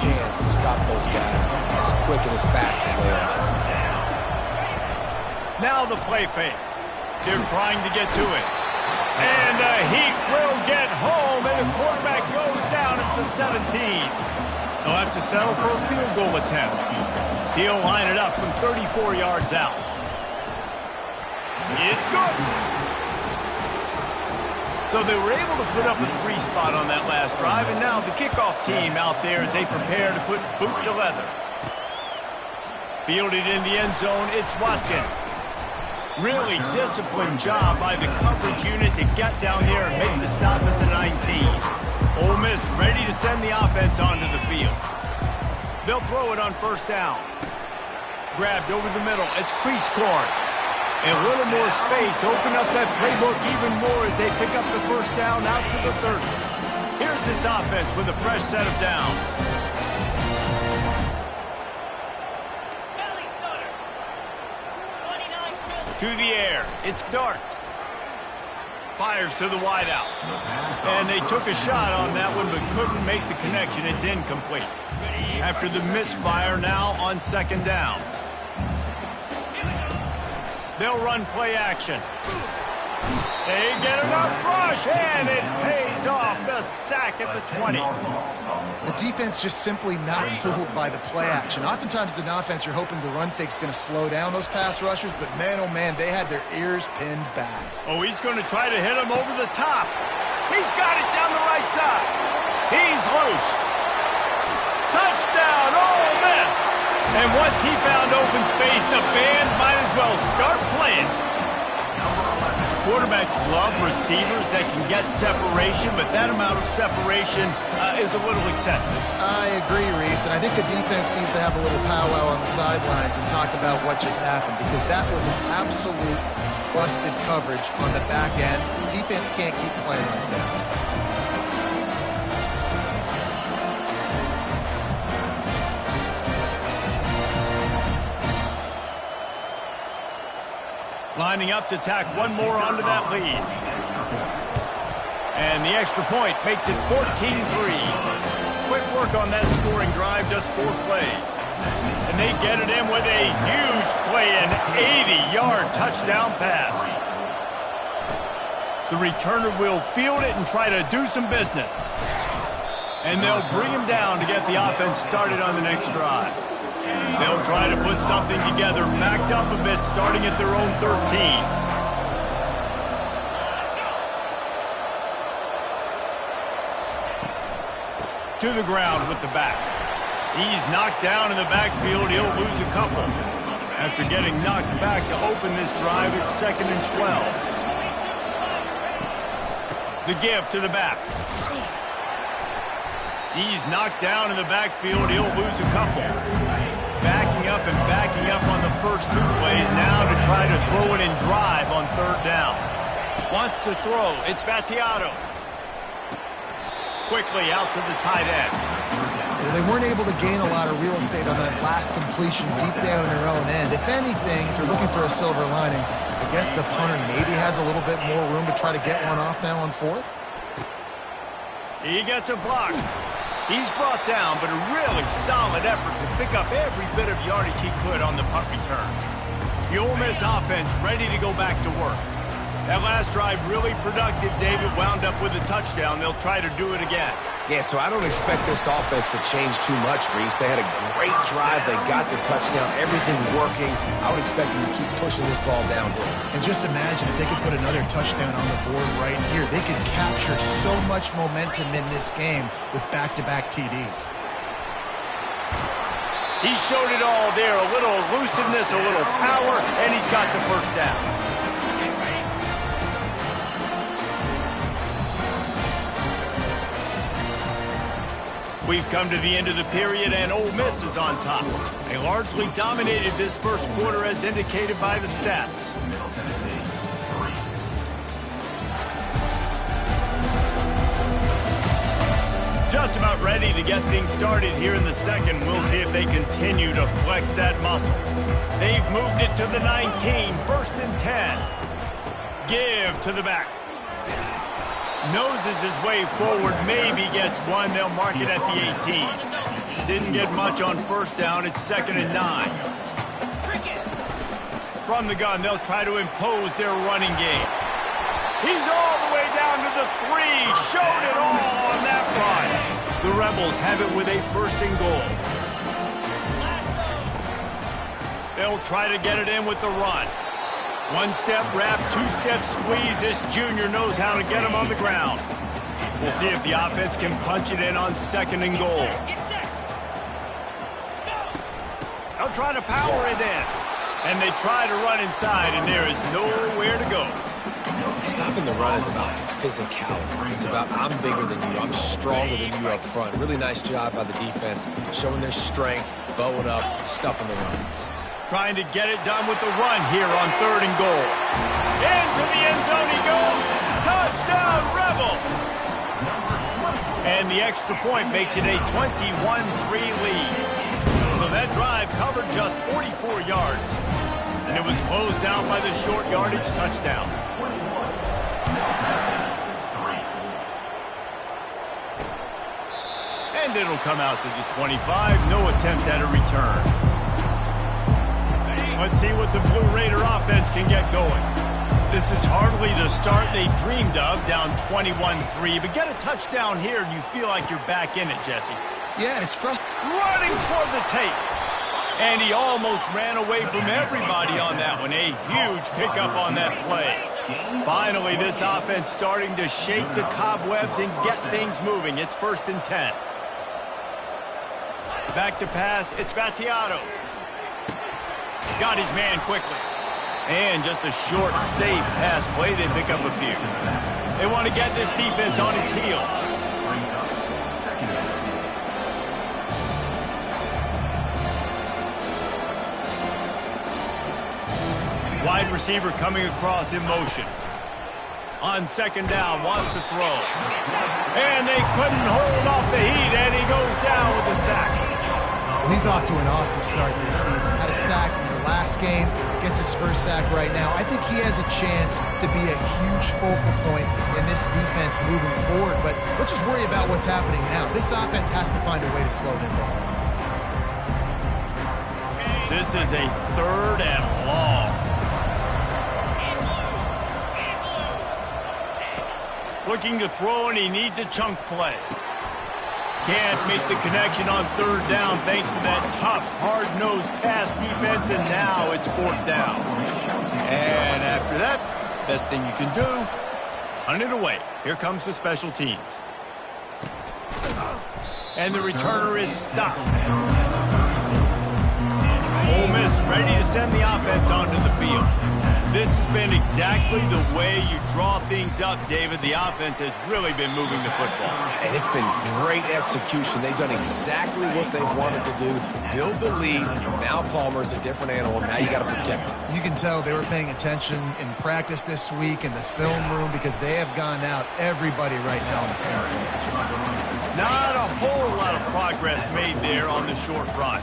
chance to stop those guys as quick and as fast as they are. Now the play fake. They're trying to get to it. And the Heat will get home, and the quarterback goes down at the 17. They'll have to settle for a field goal attempt. He'll line it up from 34 yards out. It's good. So they were able to put up a 3 spot on that last drive, and now the kickoff team out there as they prepare to put boot to leather. Fielded in the end zone, it's Watkins. Really disciplined job by the coverage unit to get down there and make the stop at the 19. Ole Miss ready to send the offense onto the field. They'll throw it on first down. Grabbed over the middle. It's Cleescorn. A little more space. Open up that playbook even more as they pick up the first down out to the 30. Here's this offense with a fresh set of downs. To the air. It's Dart. Fires to the wideout. And they took a shot on that one but couldn't make the connection. It's incomplete. After the misfire, now on second down. They'll run play action. They get enough rush, and it pays off. The sack at the 20. The defense just simply not fooled by the play action. Oftentimes as an offense, you're hoping the run fake's going to slow down those pass rushers, but man, oh man, they had their ears pinned back. Oh, he's going to try to hit him over the top. He's got it down the right side. He's loose. Touchdown, Ole Miss. And once he found open space, the band might as well start playing. Quarterbacks love receivers that can get separation, but that amount of separation is a little excessive. I agree, Reese, and I think the defense needs to have a little powwow on the sidelines and talk about what just happened, because that was an absolute busted coverage on the back end. Defense can't keep playing like that. Lining up to tack one more onto that lead. And the extra point makes it 14-3. Quick work on that scoring drive, just 4 plays. And they get it in with a huge play, an 80-yard touchdown pass. The returner will field it and try to do some business. And they'll bring him down to get the offense started on the next drive. They'll try to put something together, backed up a bit, starting at their own 13. To the ground with the back. He's knocked down in the backfield. He'll lose a couple. After getting knocked back to open this drive, it's 2nd and 12. The give to the back. He's knocked down in the backfield. He'll lose a couple. Backing up on the first 2 plays now to try to throw it and drive on 3rd down. Wants to throw. It's Battiato. Quickly out to the tight end. Well, they weren't able to gain a lot of real estate on that last completion deep down in their own end. If anything, if you're looking for a silver lining, I guess the punter maybe has a little bit more room to try to get one off now on 4th. He gets a block. He's brought down, but a really solid effort to pick up every bit of yardage he could on the punt return. The Ole Miss offense ready to go back to work. That last drive really productive. David wound up with a touchdown. They'll try to do it again. Yeah, so I don't expect this offense to change too much, Reese. They had a great drive. They got the touchdown. Everything working. I would expect them to keep pushing this ball downhill. And just imagine if they could put another touchdown on the board right here. They could capture so much momentum in this game with back-to-back TDs. He showed it all there. A little elusiveness, a little power, and he's got the first down. We've come to the end of the period, and Ole Miss is on top. They largely dominated this first quarter as indicated by the stats. Just about ready to get things started here in the second. We'll see if they continue to flex that muscle. They've moved it to the 19, 1st and 10. Give to the back. Noses his way forward, maybe gets one. They'll mark it at the 18. didn't get much on first down. It's 2nd and 9. From the gun, they'll try to impose their running game. He's all the way down to the 3. Showed it all on that run. The Rebels have it with a 1st and goal. They'll try to get it in with the run. 1-step wrap, 2-step squeeze. This junior knows how to get him on the ground. We'll see if the offense can punch it in on 2nd and goal. They'll try to power it in. And they try to run inside, and there is nowhere to go. Stopping the run is about physicality. It's about I'm bigger than you, I'm stronger than you up front. Really nice job by the defense, showing their strength, bowing up, stuffing the run. Trying to get it done with the run here on 3rd and goal. Into the end zone he goes. Touchdown, Rebels! And the extra point makes it a 21-3 lead. So that drive covered just 44 yards. And it was closed down by the short yardage touchdown. And it'll come out to the 25. No attempt at a return. Let's see what the Blue Raider offense can get going. This is hardly the start they dreamed of, down 21-3. But get a touchdown here and you feel like you're back in it, Jesse. Yeah, and it's frustrating. Running toward the tape. And he almost ran away from everybody on that one. A huge pickup on that play. Finally, this offense starting to shake the cobwebs and get things moving. It's 1st and 10. Back to pass. It's Battiato. Got his man quickly. And just a short, safe pass play. They pick up a few. They want to get this defense on its heels. Wide receiver coming across in motion. On 2nd down, wants to throw. And they couldn't hold off the heat, and he goes down with a sack. Well, he's off to an awesome start this season. Had a sack in the last game, gets his 1st sack right now. I think he has a chance to be a huge focal point in this defense moving forward. But let's just worry about what's happening now. This offense has to find a way to slow him down. This is a 3rd and long. Looking to throw, and he needs a chunk play. Can't make the connection on 3rd down thanks to that tough, hard-nosed pass defense, and now it's 4th down. And after that, best thing you can do, hunt it away. Here comes the special teams. And the returner is stopped. Ole Miss ready to send the offense onto the field. This has been exactly the way you draw things up, David. The offense has really been moving the football. And it's been great execution. They've done exactly what they've wanted to do. Build the lead. Now Palmer's a different animal. Now you got to protect it. You can tell they were paying attention in practice this week in the film room because they have gone out everybody right now on the same page. Not a whole lot of progress made there on the short run.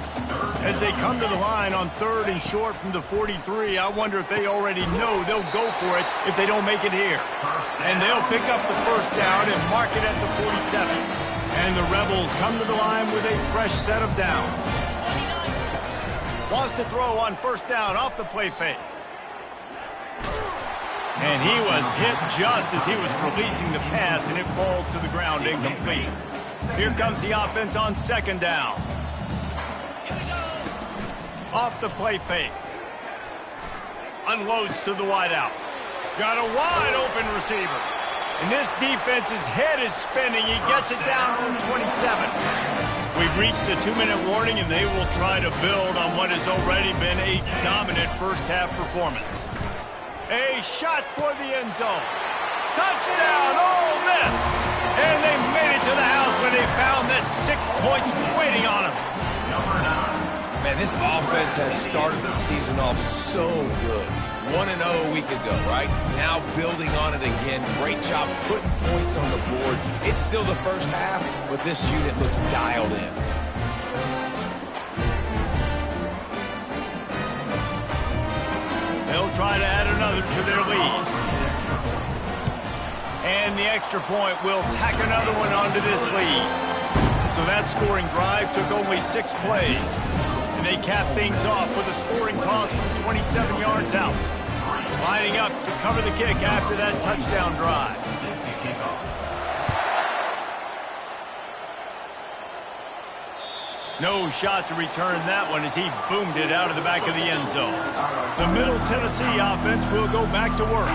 As they come to the line on 3rd and short from the 43, I wonder if they already know they'll go for it if they don't make it here. And they'll pick up the 1st down and mark it at the 47. And the Rebels come to the line with a fresh set of downs. Wants to throw on 1st down off the play fake. And he was hit just as he was releasing the pass, and it falls to the ground incomplete. Here comes the offense on 2nd down. Off the play fake. Unloads to the wideout. Got a wide open receiver. And this defense's head is spinning. He gets it down to the 27. We've reached the 2-minute warning, and they will try to build on what has already been a dominant first-half performance. A shot toward the end zone. Touchdown, Ole Miss! And they made it to the house when they found that 6 points waiting on them. Man, this offense has started the season off so good. 1-0 a week ago, right? Now building on it again. Great job putting points on the board. It's still the first half, but this unit looks dialed in. They'll try to add another to their lead. And the extra point will tack another one onto this lead. So that scoring drive took only 6 plays. And they capped things off with a scoring toss from 27 yards out. Lining up to cover the kick after that touchdown drive. No shot to return that one as he boomed it out of the back of the end zone. The Middle Tennessee offense will go back to work.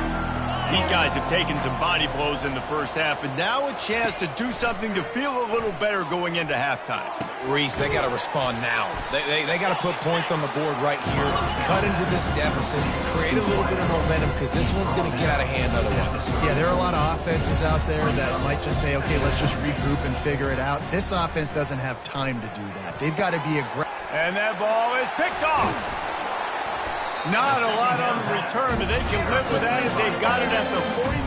These guys have taken some body blows in the first half, and now a chance to do something to feel a little better going into halftime. Reese, they got to respond now. They got to put points on the board right here, cut into this deficit, create a little bit of momentum, because this one's going to get out of hand otherwise. Yeah, there are a lot of offenses out there that might just say, okay, let's just regroup and figure it out. This offense doesn't have time to do that. They've got to be aggressive. And that ball is picked off. Not a lot on the return, but they can live with that as they've got it at the 49.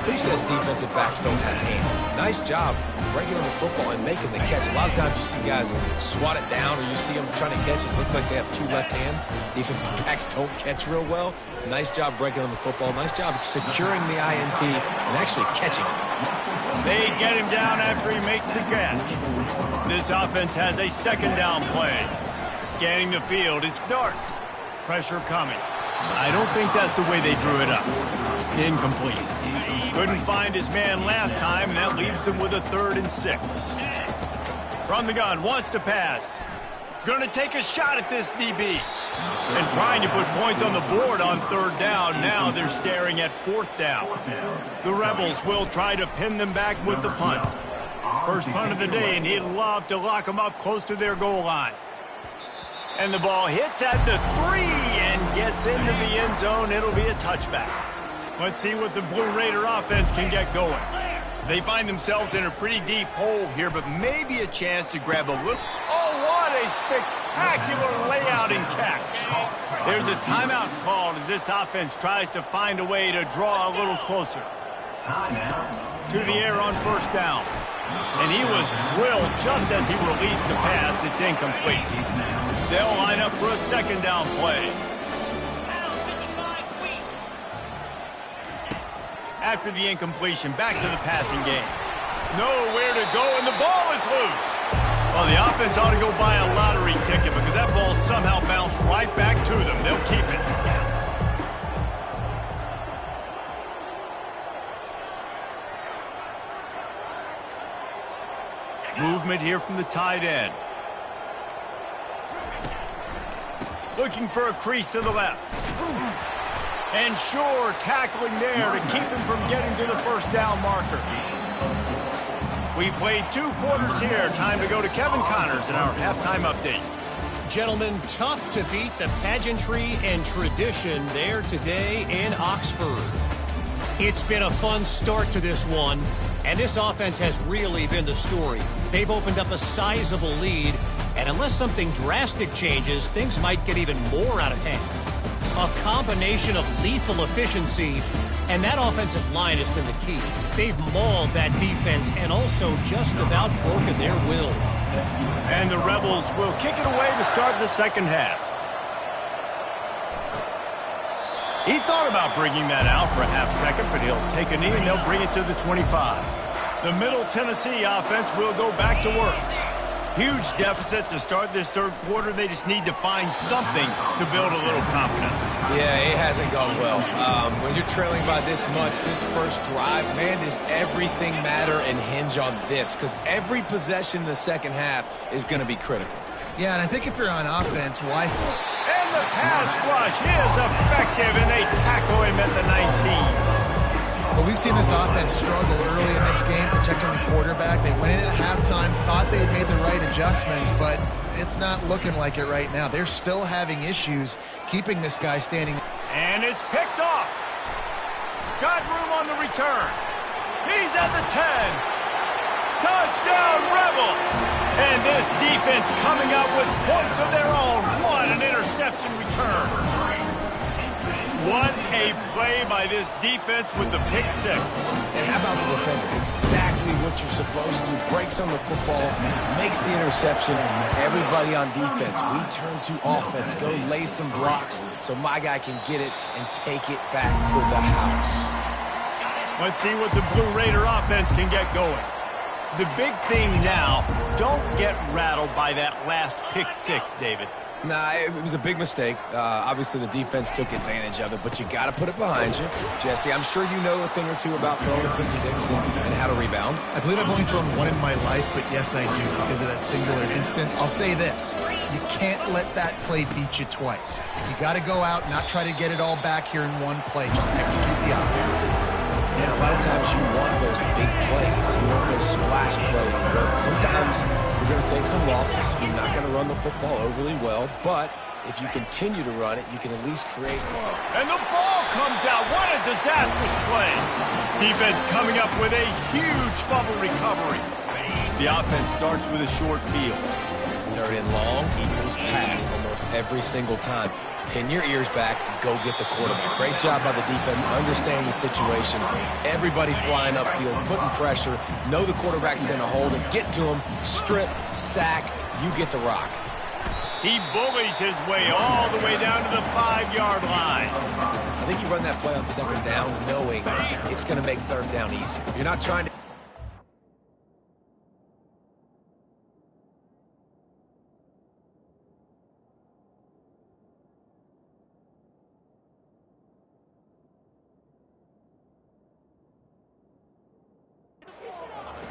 Who says defensive backs don't have hands? Nice job breaking on the football and making the catch. A lot of times you see guys swat it down or you see them trying to catch it. Looks like they have 2 left hands. Defensive backs don't catch real well. Nice job breaking on the football. Nice job securing the INT and actually catching it. They get him down after he makes the catch. This offense has a second down play. Scanning the field, it's dark. Pressure coming. I don't think that's the way they drew it up. Incomplete. Couldn't find his man last time, and that leaves them with a 3rd and 6. From the gun, wants to pass. Gonna take a shot at this DB. And trying to put points on the board on 3rd down. Now they're staring at 4th down. The Rebels will try to pin them back with the punt. First punt of the day, and he'd love to lock them up close to their goal line. And the ball hits at the 3 and gets into the end zone. It'll be a touchback. Let's see what the Blue Raider offense can get going. They find themselves in a pretty deep hole here, but maybe a chance to grab a little. Oh, what a spectacular layout and catch. There's a timeout called as this offense tries to find a way to draw a little closer. To the air on 1st down. And he was drilled just as he released the pass. It's incomplete. They'll line up for a 2nd down play. After the incompletion, back to the passing game. Nowhere to go, and the ball is loose. Well, the offense ought to go buy a lottery ticket because that ball somehow bounced right back to them. They'll keep it. Movement here from the tight end. Looking for a crease to the left. And Shore tackling there to keep him from getting to the 1st down marker. We played 2 quarters here. Time to go to Kevin Connors in our halftime update. Gentlemen, tough to beat the pageantry and tradition there today in Oxford. It's been a fun start to this one, and this offense has really been the story. They've opened up a sizable lead, and unless something drastic changes, things might get even more out of hand. A combination of lethal efficiency, and that offensive line has been the key. They've mauled that defense and also just about broken their will. And the Rebels will kick it away to start the 2nd half. He thought about bringing that out for a half second, but he'll take a knee and they'll bring it to the 25. The Middle Tennessee offense will go back to work. Huge deficit to start this 3rd quarter. They just need to find something to build a little confidence. Yeah, it hasn't gone well. When you're trailing by this much, this first drive, man, does everything matter and hinge on this? Because every possession in the 2nd half is going to be critical. Yeah, and I think if you're on offense, why? And the pass rush is effective, and they tackle him at the 19. But we've seen this offense struggle early in this game, protecting the quarterback. They went in at halftime, thought they had made the right adjustments, but it's not looking like it right now. They're still having issues keeping this guy standing. And it's picked off. Got room on the return. He's at the 10. Touchdown, Rebels! And this defense coming up with points of their own. What an interception return. What a play by this defense with the pick 6. And how about the defender? Exactly what you're supposed to. Breaks on the football, makes the interception. Everybody on defense, we turn to offense. Go lay some blocks so my guy can get it and take it back to the house. Let's see what the Blue Raider offense can get going. The big thing now, don't get rattled by that last pick six, David. Nah, it was a big mistake. Obviously, the defense took advantage of it, but you got to put it behind you. Jesse, I'm sure you know a thing or two about throwing a pick six and how to rebound. I believe I've only thrown one in my life, but yes, I do because of that singular instance. I'll say this. You can't let that play beat you twice. You got to go out, not try to get it all back here in one play. Just execute the offense. And a lot of times you want those big plays. You want those splash plays, but sometimes you're going to take some losses. You're not going to run the football overly well, but if you continue to run it, you can at least create more. And the ball comes out. What a disastrous play. Defense coming up with a huge fumble recovery. The offense starts with a short field. Third and long equals pass almost every single time. Pin your ears back, go get the quarterback. Great job by the defense, understanding the situation. Everybody flying upfield, putting pressure. Know the quarterback's going to hold it. Get to him, strip, sack, you get the rock. He bullies his way all the way down to the 5-yard line. I think you run that play on second down knowing it's going to make third down easier. You're not trying to...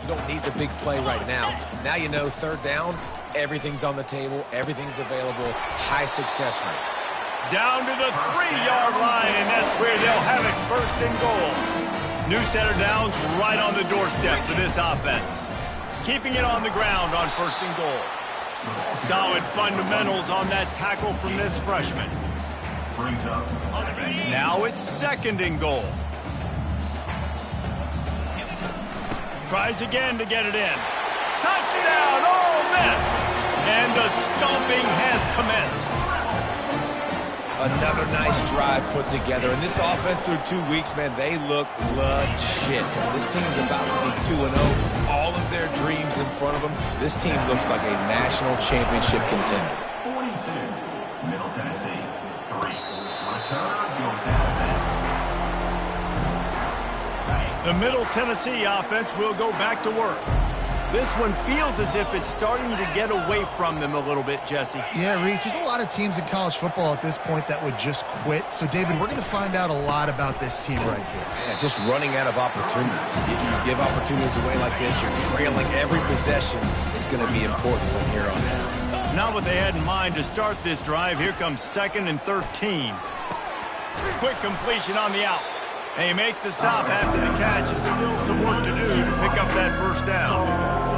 You don't need the big play right now. Now you know third down, everything's on the table, everything's available, high success rate. Down to the 3-yard line, and that's where they'll have it, first and goal. New set of downs right on the doorstep for this offense. Keeping it on the ground on first and goal. Solid fundamentals on that tackle from this freshman. Now it's second and goal. Tries again to get it in. Touchdown, Ole Miss! And the stomping has commenced. Another nice drive put together. And this offense through 2 weeks, man, they look legit. This team's about to be 2-0. All of their dreams in front of them. This team looks like a national championship contender. 42, Middle Tennessee, 3. Return goes out. The Middle Tennessee offense will go back to work. This one feels as if it's starting to get away from them a little bit, Jesse. Yeah, Reese, there's a lot of teams in college football at this point that would just quit. So, David, we're going to find out a lot about this team right here. Yeah, just running out of opportunities. You give opportunities away like this, you're trailing. Every possession is going to be important from here on out. Not what they had in mind to start this drive. Here comes 2nd and 13. Quick completion on the out. They make the stop after the catch, and still some work to do to pick up that first down.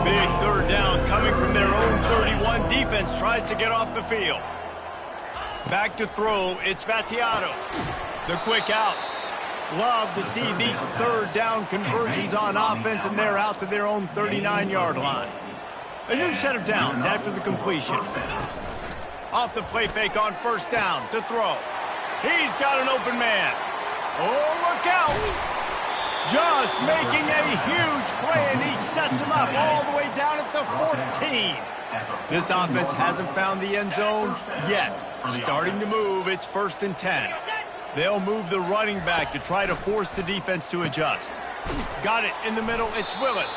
Big third down coming from their own 31. Defense tries to get off the field. Back to throw, it's Vattiato. The quick out. Love to see these third down conversions on offense, and they're out to their own 39-yard line. A new set of downs after the completion. Off the play fake on first down to throw. He's got an open man. Oh, look out! Just making a huge play, and he sets him up all the way down at the 14. This offense hasn't found the end zone yet. Starting to move, it's 1st and 10. They'll move the running back to try to force the defense to adjust. Got it in the middle, it's Willis.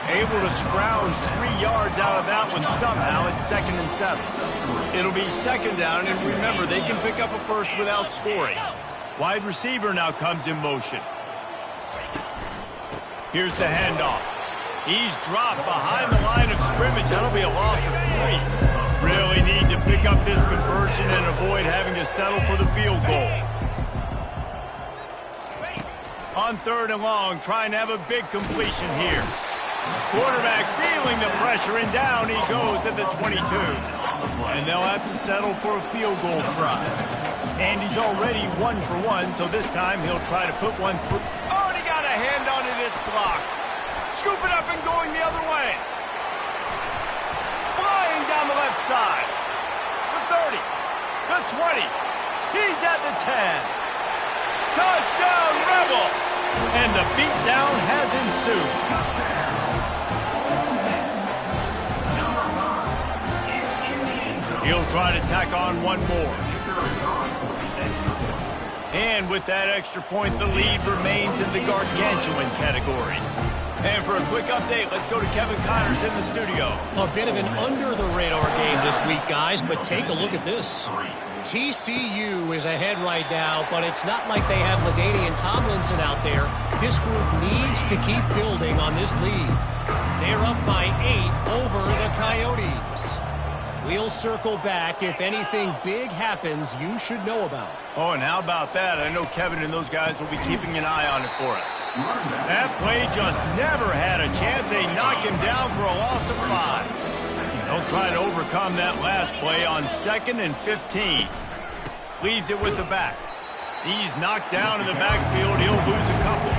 Able to scrounge 3 yards out of that one somehow. It's 2nd and 7. It'll be second down, and remember, they can pick up a first without scoring. Wide receiver now comes in motion. Here's the handoff. He's dropped behind the line of scrimmage. That'll be a loss of 3. Really need to pick up this conversion and avoid having to settle for the field goal. On 3rd and long, trying to have a big completion here. Quarterback feeling the pressure, and down he goes at the 22. And they'll have to settle for a field goal try. And he's already 1 for 1, so this time he'll try to put one through. Oh, and he got a hand on it, it's blocked. Scoop it up and going the other way. Flying down the left side. The 30, the 20. He's at the 10. Touchdown, Rebels! And the beatdown has ensued. He'll try to tack on one more. And with that extra point, the lead remains in the gargantuan category. And for a quick update, let's go to Kevin Connors in the studio. A bit of an under-the-radar game this week, guys, but take a look at this. TCU is ahead right now, but it's not like they have LaDainian Tomlinson out there. This group needs to keep building on this lead. They're up by 8 over the Coyotes. We'll circle back if anything big happens you should know about. Oh, and how about that? I know Kevin and those guys will be keeping an eye on it for us. That play just never had a chance. They knock him down for a loss of 5. They'll try to overcome that last play on 2nd and 15. Leaves it with the back. He's knocked down in the backfield. He'll lose a couple.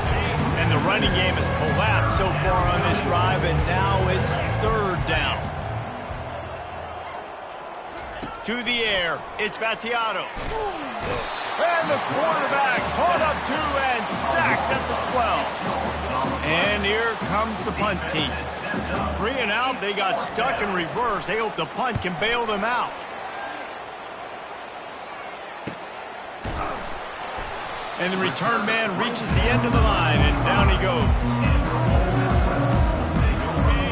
And the running game has collapsed so far on this drive, and now it's 3rd down. To the air, it's Battiato. And the quarterback caught up 2 and sacked at the 12. And here comes the punt team. 3 and out, they got stuck in reverse. They hope the punt can bail them out. And the return man reaches the end of the line, and down he goes.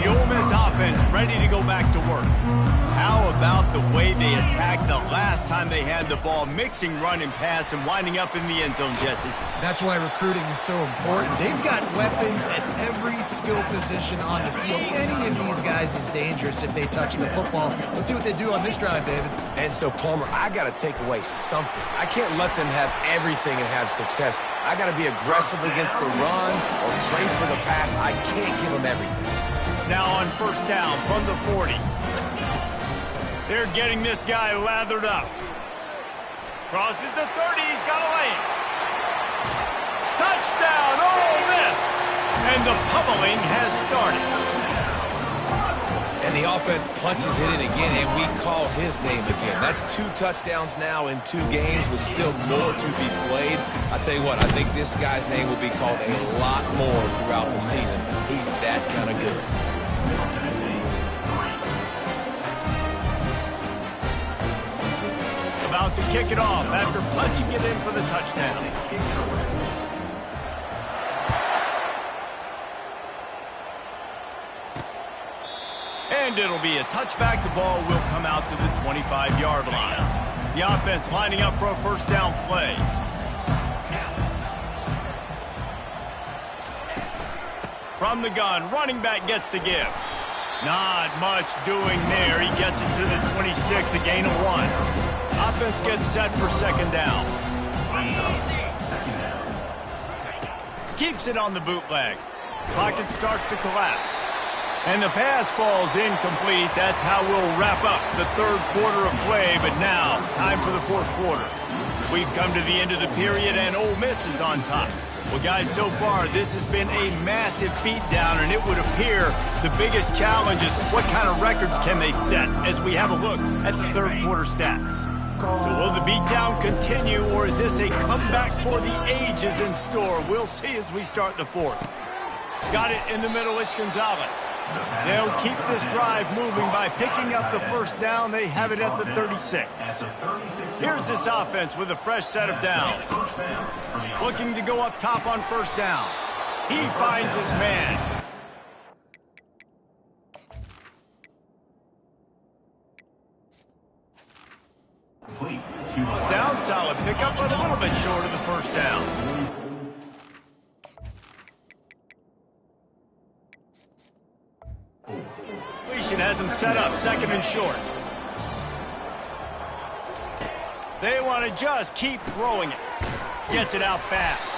The Ole Miss offense ready to go back to work. How about the way they attacked the last time they had the ball, mixing run and pass and winding up in the end zone, Jesse? That's why recruiting is so important. They've got weapons at every skill position on the field. Any of these guys is dangerous if they touch the football. Let's see what they do on this drive, David. And so, Palmer, I got to take away something. I can't let them have everything and have success. I got to be aggressive against the run or play for the pass. I can't give them everything. Now on 1st down from the 40. They're getting this guy lathered up. Crosses the 30. He's got a lane. Touchdown, Ole Miss! And the pummeling has started. And the offense punches it in again, and we call his name again. That's 2 touchdowns now in 2 games with still more to be played. I tell you what, I think this guy's name will be called a lot more throughout the season. He's that kind of good. About to kick it off after punching it in for the touchdown. And it'll be a touchback. The ball will come out to the 25-yard line. The offense lining up for a 1st down play. From the gun, running back gets to give. Not much doing there. He gets it to the 26, a gain of 1. Offense gets set for 2nd down. Keeps it on the bootleg. Pocket starts to collapse. And the pass falls incomplete. That's how we'll wrap up the 3rd quarter of play. But now, time for the 4th quarter. We've come to the end of the period, and Ole Miss is on top. Well, guys, so far, this has been a massive beatdown, and it would appear the biggest challenge is what kind of records can they set as we have a look at the 3rd quarter stats. So will the beatdown continue, or is this a comeback for the ages in store? We'll see as we start the 4th. Got it in the middle, it's Gonzalez. They'll keep this drive moving by picking up the 1st down. They have it at the 36. Here's this offense with a fresh set of downs. Looking to go up top on 1st down. He finds his man. Down solid pickup, but a little bit short of the 1st down. Has him set up 2nd and short. They want to just keep throwing it. Gets it out fast.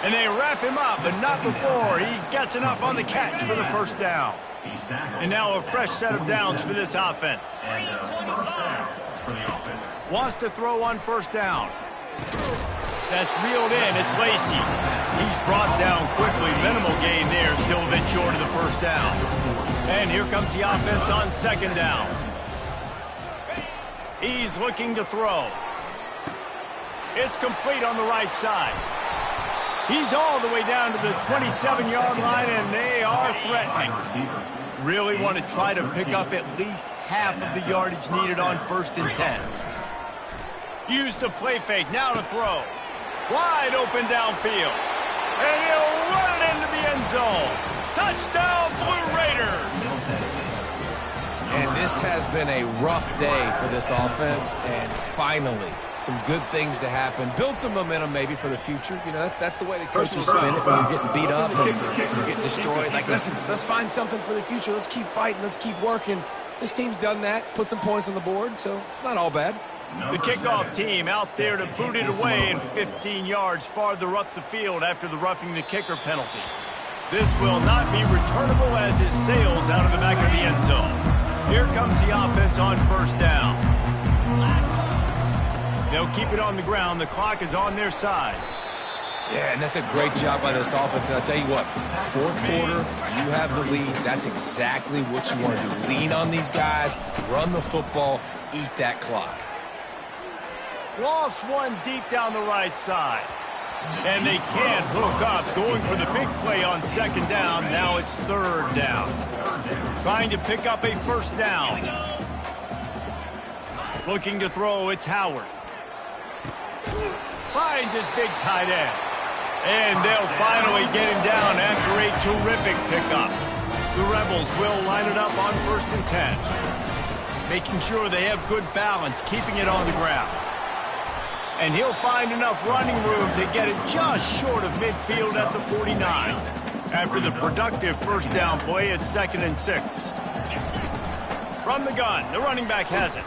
And they wrap him up, but not before he gets enough on the catch for the 1st down. And now a fresh set of downs for this offense. Wants to throw on 1st down. That's reeled in. It's Lacey. He's brought down quickly. Minimal gain there. Still a bit short of the 1st down. And here comes the offense on 2nd down. He's looking to throw. It's complete on the right side. He's all the way down to the 27-yard line, and they are threatening. Really want to try to pick up at least half of the yardage needed on 1st and 10. Use the play fake. Now to throw. Wide open downfield. And he'll run it into the end zone. Touchdown, Blue Raiders! And this has been a rough day for this offense, and finally, some good things to happen. Build some momentum maybe for the future. You know, that's the way the coaches spin it when you're getting beat up and you're getting destroyed. Like, listen, let's find something for the future. Let's keep fighting. Let's keep working. This team's done that, put some points on the board, so it's not all bad. The kickoff team out there to boot it away and 15 yards farther up the field after the roughing the kicker penalty. This will not be returnable as it sails out of the back of the end zone. Here comes the offense on first down. They'll keep it on the ground. The clock is on their side. Yeah, and that's a great job by this offense. And I'll tell you what, fourth quarter, you have the lead. That's exactly what you want to do. Lean on these guys, run the football, eat that clock. Lost one deep down the right side. And they can't hook up. Going for the big play on second down. Now it's third down. Trying to pick up a first down. Looking to throw, it's Howard. Finds his big tight end. And they'll finally get him down after a terrific pickup. The Rebels will line it up on 1st and 10. Making sure they have good balance, keeping it on the ground. And he'll find enough running room to get it just short of midfield at the 49. After the productive first down play, it's 2nd and 6. From the gun, the running back has it.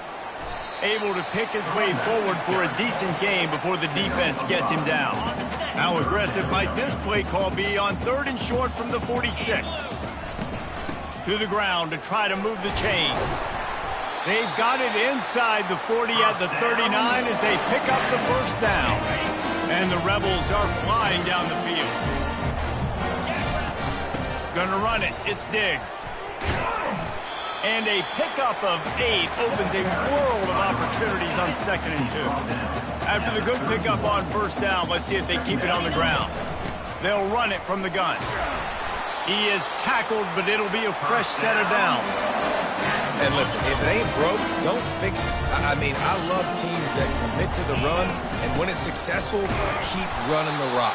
Able to pick his way forward for a decent gain before the defense gets him down. How aggressive might this play call be on 3rd and short from the 46? To the ground to try to move the chains. They've got it inside the 40 at the 39 as they pick up the first down. And the Rebels are flying down the field. Gonna run it. It's Diggs. And a pickup of 8 opens a world of opportunities on 2nd and 2. After the good pickup on first down, let's see if they keep it on the ground. They'll run it from the gun. He is tackled, but it'll be a fresh set of downs. And listen, if it ain't broke, don't fix it. I mean, I love teams that commit to the run, and when it's successful, keep running the rock.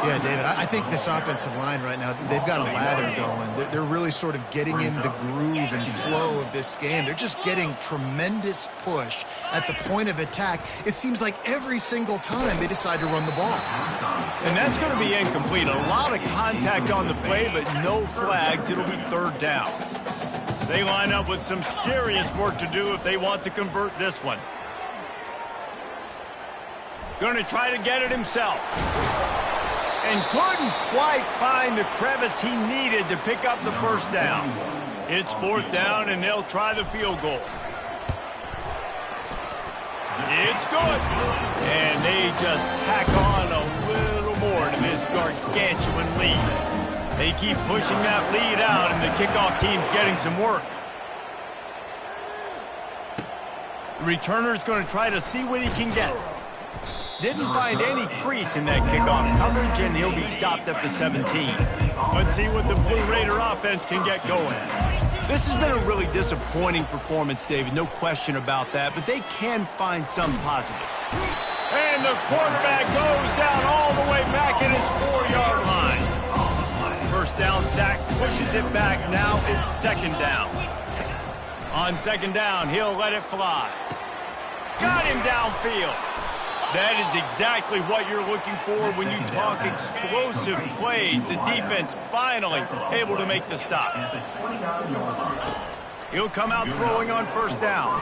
Yeah, David, I think this offensive line right now, they've got a lather going. They're really sort of getting in the groove and flow of this game. They're just getting tremendous push at the point of attack. It seems like every single time they decide to run the ball. And that's going to be incomplete. A lot of contact on the play, but no flags. It'll be 3rd down. They line up with some serious work to do if they want to convert this one. Going to try to get it himself. And couldn't quite find the crevice he needed to pick up the first down. It's 4th down, and they'll try the field goal. It's good. And they just tack on a little more to this gargantuan lead. They keep pushing that lead out, and the kickoff team's getting some work. The returner's going to try to see what he can get. Didn't find any crease in that kickoff coverage, and he'll be stopped at the 17. Let's see what the Blue Raider offense can get going. This has been a really disappointing performance, David, no question about that, but they can find some positives. And the quarterback goes down all the way back at his 4-yard line. First down sack, pushes it back, now it's 2nd down. On 2nd down, he'll let it fly. Got him downfield. That is exactly what you're looking for when you talk explosive plays. The defense finally able to make the stop. He'll come out throwing on first down.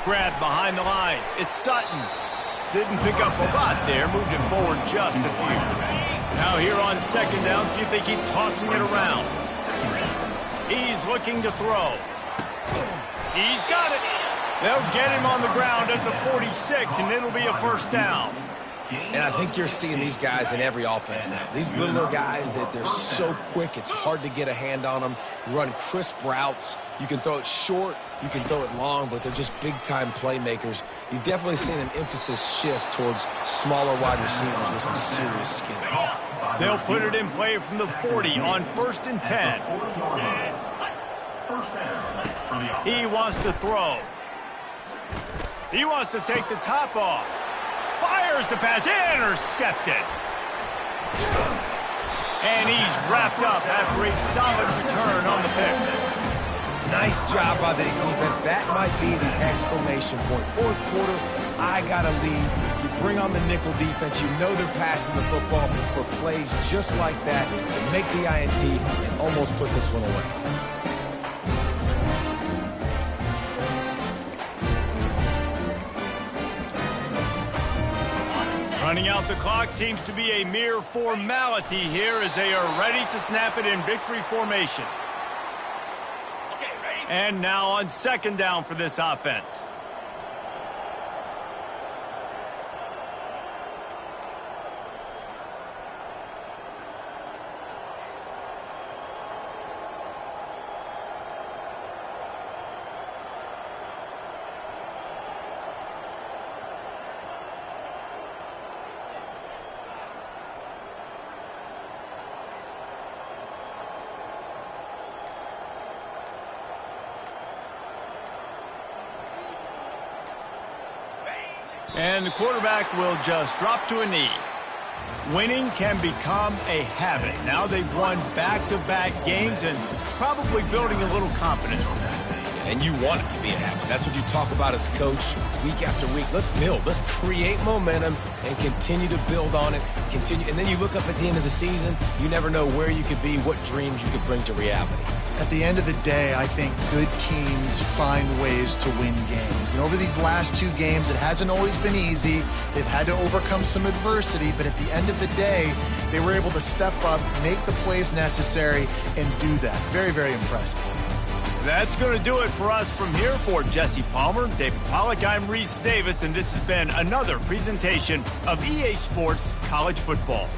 Grabbed behind the line. It's Sutton. Didn't pick up a lot there. Moved him forward just a few. Now here on 2nd down, see if they keep tossing it around. He's looking to throw. He's got it. They'll get him on the ground at the 46, and it'll be a first down. And I think you're seeing these guys in every offense now. These littler guys, that they're so quick, it's hard to get a hand on them. Run crisp routes. You can throw it short, you can throw it long, but they're just big-time playmakers. You've definitely seen an emphasis shift towards smaller wide receivers with some serious skill. They'll put it in play from the 40 on 1st and 10. He wants to throw. He wants to take the top off. Fires the pass, intercepted. And he's wrapped up after a solid return on the pick. Nice job by this defense. That might be the exclamation point. Fourth quarter, I got a lead. You bring on the nickel defense. You know they're passing the football for plays just like that to make the INT and almost put this one away. Running out the clock seems to be a mere formality here as they are ready to snap it in victory formation. And now on second down for this offense. And the quarterback will just drop to a knee. Winning can become a habit. Now they've won back-to-back games and probably building a little confidence from that. And you want it to be a habit. That's what you talk about as a coach week after week. Let's build. Let's create momentum and continue to build on it. Continue, and then you look up at the end of the season, you never know where you could be, what dreams you could bring to reality. At the end of the day, I think good teams find ways to win games. And over these last two games, it hasn't always been easy. They've had to overcome some adversity, but at the end of the day, they were able to step up, make the plays necessary, and do that. Very, very impressive. That's going to do it for us from here. For Jesse Palmer, David Pollack, I'm Reese Davis, and this has been another presentation of EA Sports College Football.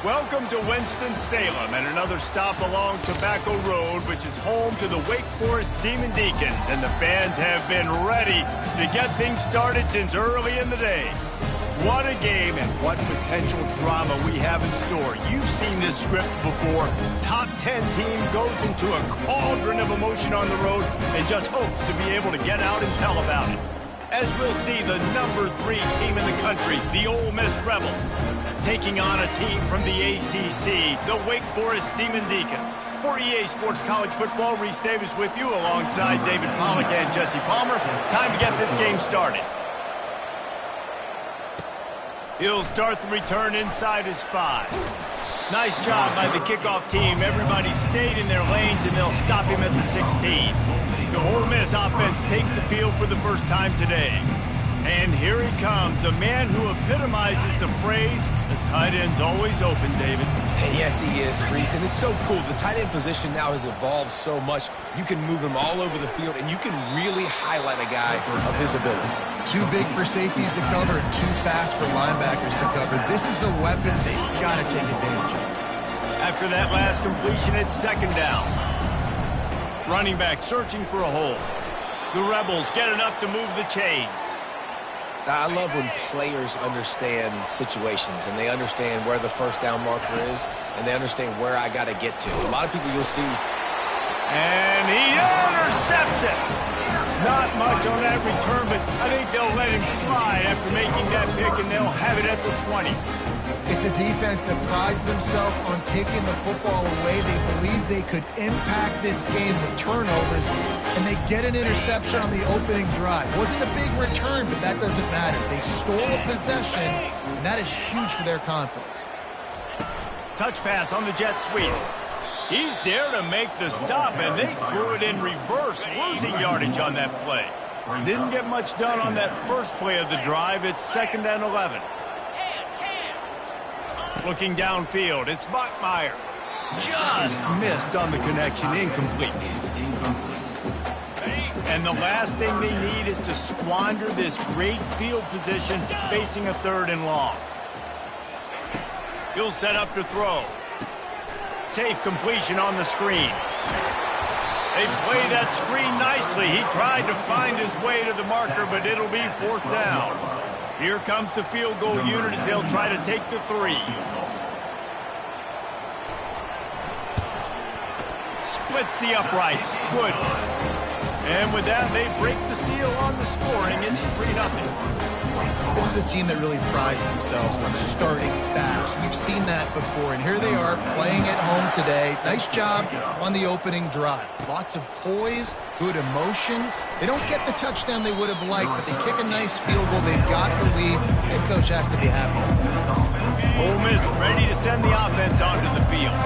Welcome to Winston-Salem and another stop along Tobacco Road, which is home to the Wake Forest Demon Deacons, and the fans have been ready to get things started since early in the day. What a game and what potential drama we have in store. You've seen this script before. Top 10 team goes into a cauldron of emotion on the road and just hopes to be able to get out and tell about it. As we'll see the number 3 team in the country, the Ole Miss Rebels, taking on a team from the ACC, the Wake Forest Demon Deacons. For EA Sports College Football, Reese Davis with you alongside David Pollack and Jesse Palmer. Time to get this game started. He'll start the return inside his 5. Nice job by the kickoff team. Everybody stayed in their lanes, and they'll stop him at the 16. So Ole Miss offense takes the field for the first time today. And here he comes, a man who epitomizes the phrase, the tight end's always open, David. And yes, he is, Reese. And it's so cool. The tight end position now has evolved so much. You can move him all over the field, and you can really highlight a guy of his ability. Too big for safeties to cover and too fast for linebackers to cover. This is a weapon that you got to take advantage of. After that last completion, it's second down. Running back searching for a hole. The Rebels get enough to move the chains. I love when players understand situations and they understand where the first down marker is and they understand where I got to get to. A lot of people you'll see. And he intercepts it. Not much on that return, but I think they'll let him slide after making that pick, and they'll have it at the 20. It's a defense that prides themselves on taking the football away. They believe they could impact this game with turnovers, and they get an interception on the opening drive. Wasn't a big return, but that doesn't matter. They stole a possession, and that is huge for their confidence. Touch pass on the jet sweep. He's there to make the stop, and they threw it in reverse, losing yardage on that play. Didn't get much done on that first play of the drive. It's 2nd and 11. Looking downfield, it's Bachmeier. Just missed on the connection, incomplete. And the last thing they need is to squander this great field position facing a 3rd and long. He'll set up to throw. Safe completion on the screen. They play that screen nicely. He tried to find his way to the marker, but it'll be 4th down. Here comes the field goal unit as they'll try to take the 3. Splits the uprights. Good. And with that, they break the seal on the scoring. It's 3-0. This is a team that really prides themselves on starting fast. We've seen that before, and here they are playing at home today. Nice job on the opening drive. Lots of poise, good emotion. They don't get the touchdown they would have liked, but they kick a nice field goal. They've got the lead. Head coach has to be happy. Ole Miss ready to send the offense onto the field.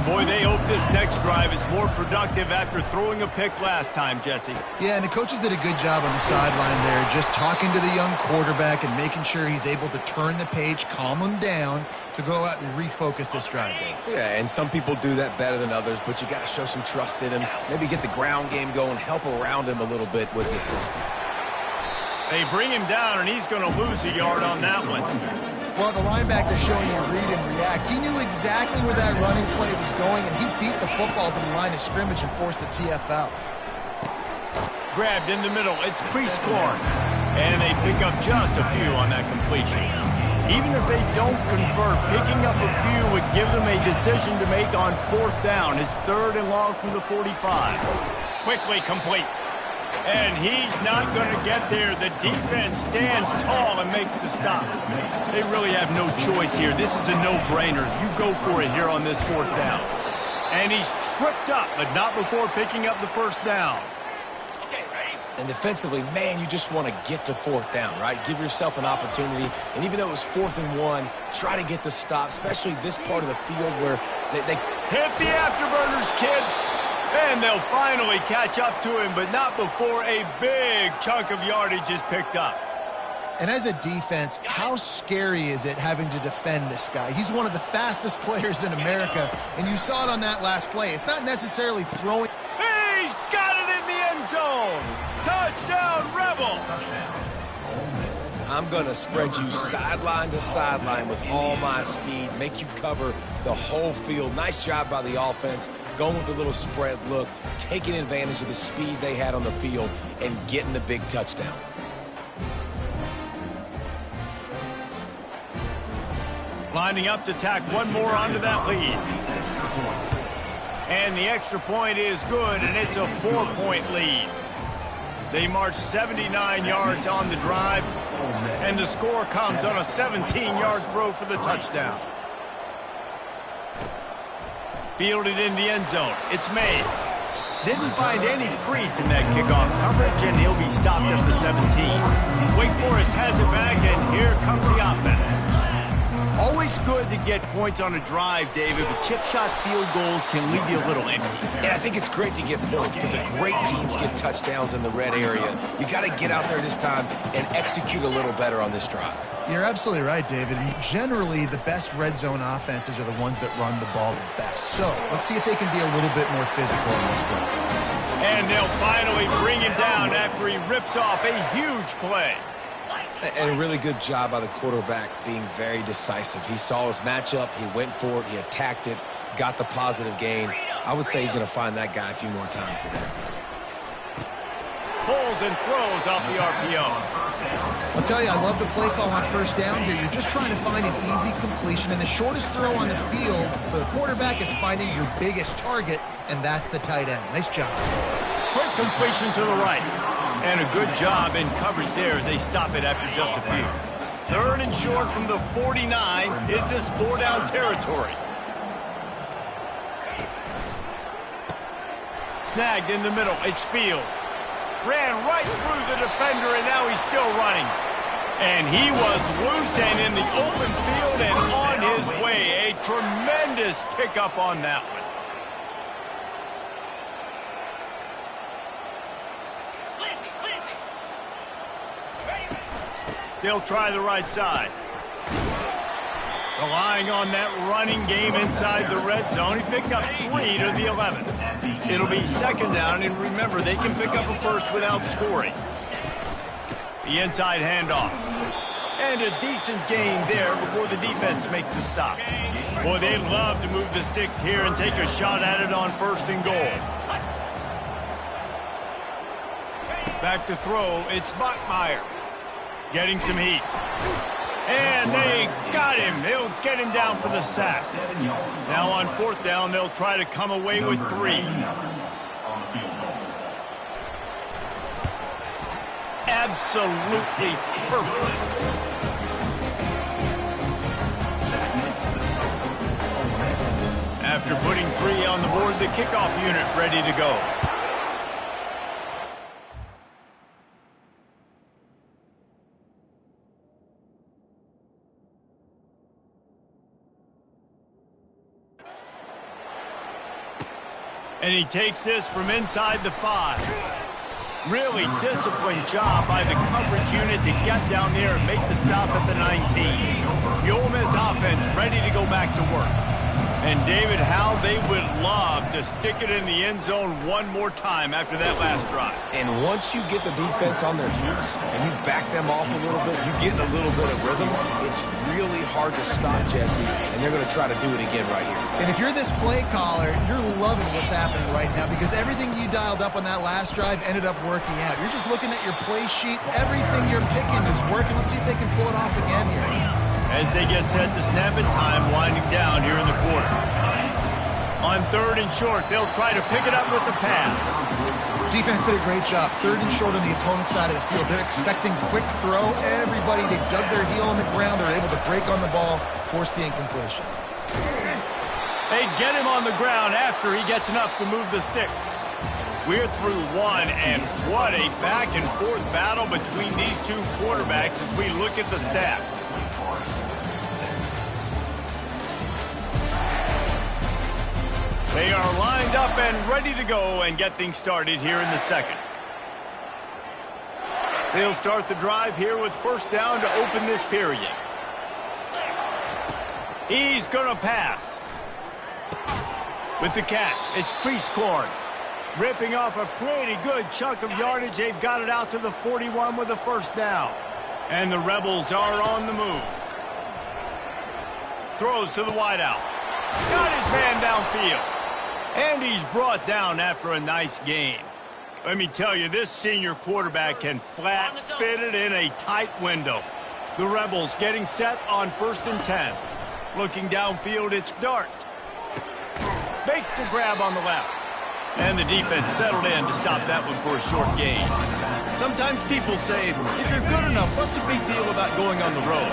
Boy, they hope this next drive is more productive after throwing a pick last time, Jesse. Yeah, and the coaches did a good job on the sideline there, just talking to the young quarterback and making sure he's able to turn the page, calm him down, to go out and refocus this drive. Yeah, and some people do that better than others, but you got to show some trust in him. Maybe get the ground game going, help around him a little bit with the system. They bring him down, and he's going to lose a yard on that one. Well, the linebacker showing you read and react. He knew exactly where that running play was going, and he beat the football to the line of scrimmage and forced the TFL. Grabbed in the middle. It's Priestcorn. And they pick up just a few on that completion. Even if they don't convert, picking up a few would give them a decision to make on 4th down. It's 3rd and long from the 45. Quickly complete. And he's not going to get there. The defense stands tall and makes the stop. They really have no choice here. This is a no-brainer. You go for it here on this 4th down. And he's tripped up, but not before picking up the 1st down. And defensively, man, you just want to get to 4th down, right? Give yourself an opportunity. And even though it was 4th and 1, try to get the stop, especially this part of the field where they hit the afterburners, kid. And they'll finally catch up to him, but not before a big chunk of yardage is picked up. And as a defense, how scary is it having to defend this guy? He's one of the fastest players in America, and you saw it on that last play. It's not necessarily throwing. He's got it in the end zone. Touchdown, Rebels. I'm going to spread you sideline to sideline with all my speed, make you cover the whole field. Nice job by the offense, going with a little spread look, taking advantage of the speed they had on the field, and getting the big touchdown. Lining up to tack one more onto that lead. And the extra point is good, and it's a 4-point lead. They march 79 yards on the drive, and the score comes on a 17-yard throw for the touchdown. Fielded in the end zone. It's Mays. Didn't find any crease in that kickoff coverage, and he'll be stopped at the 17. Wake Forest has it back, and here comes the offense. Always good to get points on a drive, David, but chip shot field goals can leave you a little empty. And I think it's great to get points, but the great teams get touchdowns in the red area. You got to get out there this time and execute a little better on this drive. You're absolutely right, David. And generally, the best red zone offenses are the ones that run the ball the best. So let's see if they can be a little bit more physical in this drive. And they'll finally bring him down after he rips off a huge play. And a really good job by the quarterback being very decisive. He saw his matchup, he went for it, he attacked it, got the positive gain. I would say he's going to find that guy a few more times today. Pulls and throws off the RPO. I'll tell you, I love the play call on first down here. You're just trying to find an easy completion, and the shortest throw on the field for the quarterback is finding your biggest target, and that's the tight end. Nice job. Quick completion to the right. And a good job in coverage there as they stop it after just a few. Third and short from the 49. Is this 4-down territory? Snagged in the middle. It's Fields. Ran right through the defender, and now he's still running. And he was loose and in the open field and on his way. A tremendous pickup on that one. They'll try the right side. Relying on that running game inside the red zone. He picked up 3 to the 11. It'll be second down, and remember, they can pick up a first without scoring. The inside handoff. And a decent gain there before the defense makes the stop. Boy, they love to move the sticks here and take a shot at it on first and goal. Back to throw, it's Bachmeier. Getting some heat. And they got him. They'll get him down for the sack. Now on fourth down, they'll try to come away with 3. Absolutely perfect. After putting 3 on the board, the kickoff unit ready to go. And he takes this from inside the 5. Really disciplined job by the coverage unit to get down there and make the stop at the 19. The Ole Miss offense ready to go back to work. And David, how they would love to stick it in the end zone one more time after that last drive. And once you get the defense on their heels and you back them off a little bit, you get a little bit of rhythm, it's really hard to stop, Jesse, and they're going to try to do it again right here. And if you're this play caller, you're loving what's happening right now because everything you dialed up on that last drive ended up working out. You're just looking at your play sheet. Everything you're picking is working. Let's see if they can pull it off again here. As they get set to snap it, time winding down here in the quarter. On third and short, they'll try to pick it up with the pass. Defense did a great job. Third and short on the opponent's side of the field. They're expecting quick throw. Everybody, they dug their heel on the ground. They're able to break on the ball, force the incompletion. They get him on the ground after he gets enough to move the sticks. We're through 1, and what a back-and-forth battle between these two quarterbacks as we look at the stats. They are lined up and ready to go and get things started here in the second. They'll start the drive here with first down to open this period. He's going to pass. With the catch, it's Cleescorn. Ripping off a pretty good chunk of yardage. They've got it out to the 41 with a first down. And the Rebels are on the move. Throws to the wideout. Got his man downfield. And he's brought down after a nice gain. Let me tell you, this senior quarterback can flat fit it in a tight window. The Rebels getting set on 1st and 10. Looking downfield, it's Dart. Makes the grab on the left. And the defense settled in to stop that one for a short gain. Sometimes people say, if you're good enough, what's the big deal about going on the road?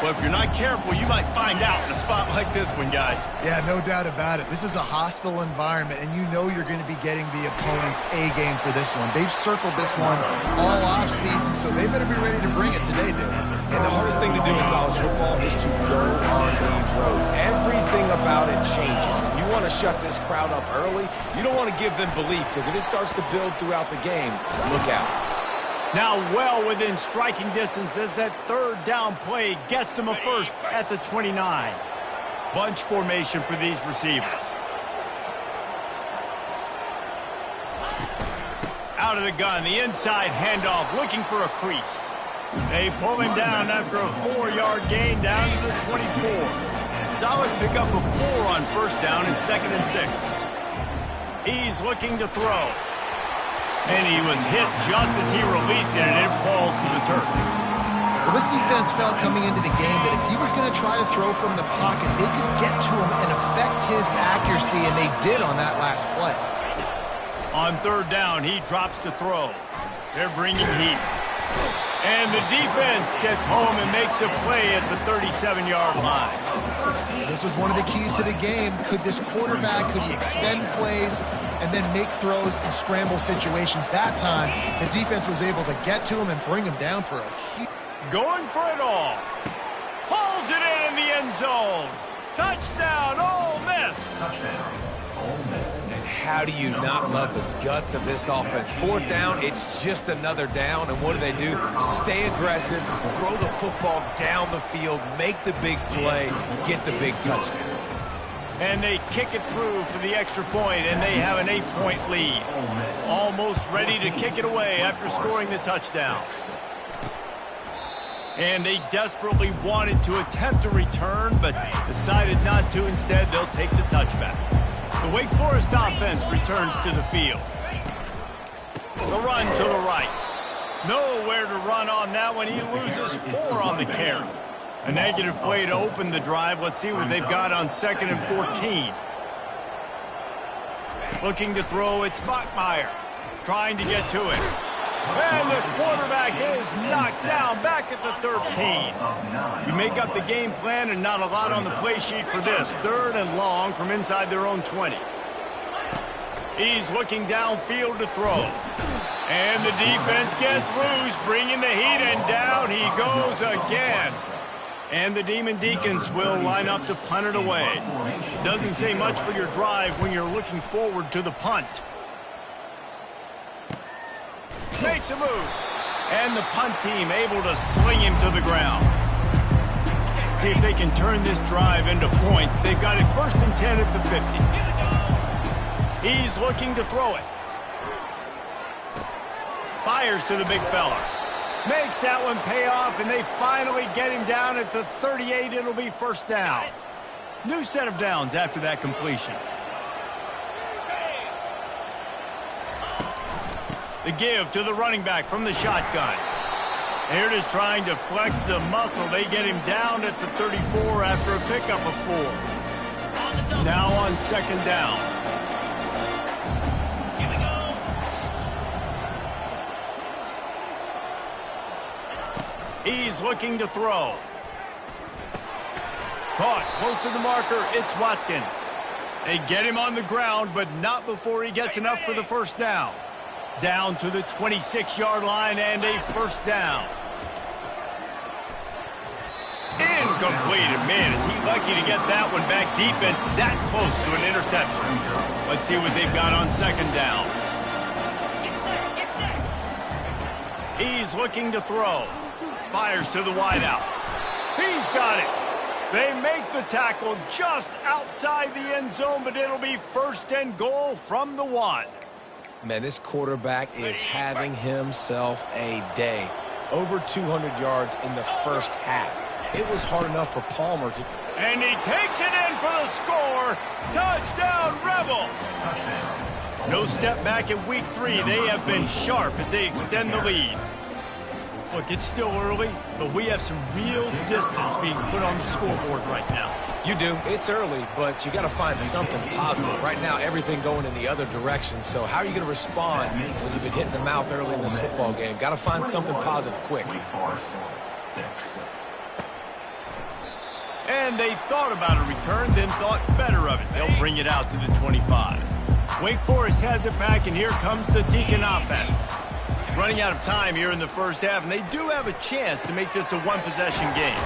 Well, if you're not careful, you might find out in a spot like this one, guys. Yeah, no doubt about it. This is a hostile environment, and you know you're going to be getting the opponent's A game for this one. They've circled this one all off-season, so they better be ready to bring it today, dude. And the hardest thing to do in college football is to go on the road. Everything about it changes. You want to shut this crowd up early. You don't want to give them belief, because if it starts to build throughout the game, look out. Now well within striking distance as that 3rd down play gets them a first at the 29. Bunch formation for these receivers. Out of the gun, the inside handoff looking for a crease. They pull him down after a 4-yard gain down to the 24. Solid pickup of 4 on 1st down and 2nd and 6. He's looking to throw. And he was hit just as he released it, and it falls to the turf. Well, this defense felt coming into the game that if he was going to try to throw from the pocket, they could get to him and affect his accuracy, and they did on that last play. On 3rd down, he drops to throw. They're bringing heat. And the defense gets home and makes a play at the 37-yard line. This was one of the keys to the game. Could this quarterback, could he extend plays and then make throws in scramble situations? That time, the defense was able to get to him and bring him down for a huge... Going for it all. Pulls it in the end zone. Touchdown, Ole Miss. Touchdown, Ole Miss. And how do you not love the guts of this offense? 4th down, it's just another down, and what do? Stay aggressive, throw the football down the field, make the big play, get the big touchdown. And they kick it through for the extra point, and they have an 8-point lead. Almost ready to kick it away after scoring the touchdown. And they desperately wanted to attempt a return, but decided not to. Instead, they'll take the touchback. The Wake Forest offense returns to the field. The run to the right. Nowhere to run on that one. He loses 4 on the carry. A negative play to open the drive. Let's see what they've got on 2nd and 14. Looking to throw, it's Bachmeier. Trying to get to it. And the quarterback is knocked down back at the 13. You make up the game plan and not a lot on the play sheet for this. 3rd and long from inside their own 20. He's looking downfield to throw. And the defense gets loose, bringing the heat, and down he goes again. And the Demon Deacons will line up to punt it away. Doesn't say much for your drive when you're looking forward to the punt. Makes a move. And the punt team able to sling him to the ground. See if they can turn this drive into points. They've got it 1st and 10 at the 50. He's looking to throw it. Fires to the big fella. Makes that one pay off, and they finally get him down at the 38. It'll be 1st down. New set of downs after that completion. The give to the running back from the shotgun. They're just trying to flex the muscle. They get him down at the 34 after a pickup of 4. Now on 2nd down. He's looking to throw. Caught close to the marker. It's Watkins. They get him on the ground, but not before he gets enough for the 1st down. Down to the 26-yard line and a 1st down. Incomplete. And man, is he lucky to get that one back. Defense that close to an interception. Let's see what they've got on 2nd down. He's looking to throw. Fires to the wideout. He's got it. They make the tackle just outside the end zone, but it'll be 1st and goal from the 1. Man, this quarterback is having himself a day. over 200 yards in the first half. It was hard enough for Palmer to... And he takes it in for the score. Touchdown, Rebels. No step back in week 3. They have been sharp as they extend the lead. Look, it's still early, but we have some real distance being put on the scoreboard right now. You do. It's early, but you got to find something positive. Right now, everything going in the other direction. So how are you going to respond when you've been hit in the mouth early in this football game? Got to find something positive quick. And they thought about a return, then thought better of it. They'll bring it out to the 25. Wake Forest has it back, and here comes the Deacon offense. Running out of time here in the first half, and they do have a chance to make this a one-possession game.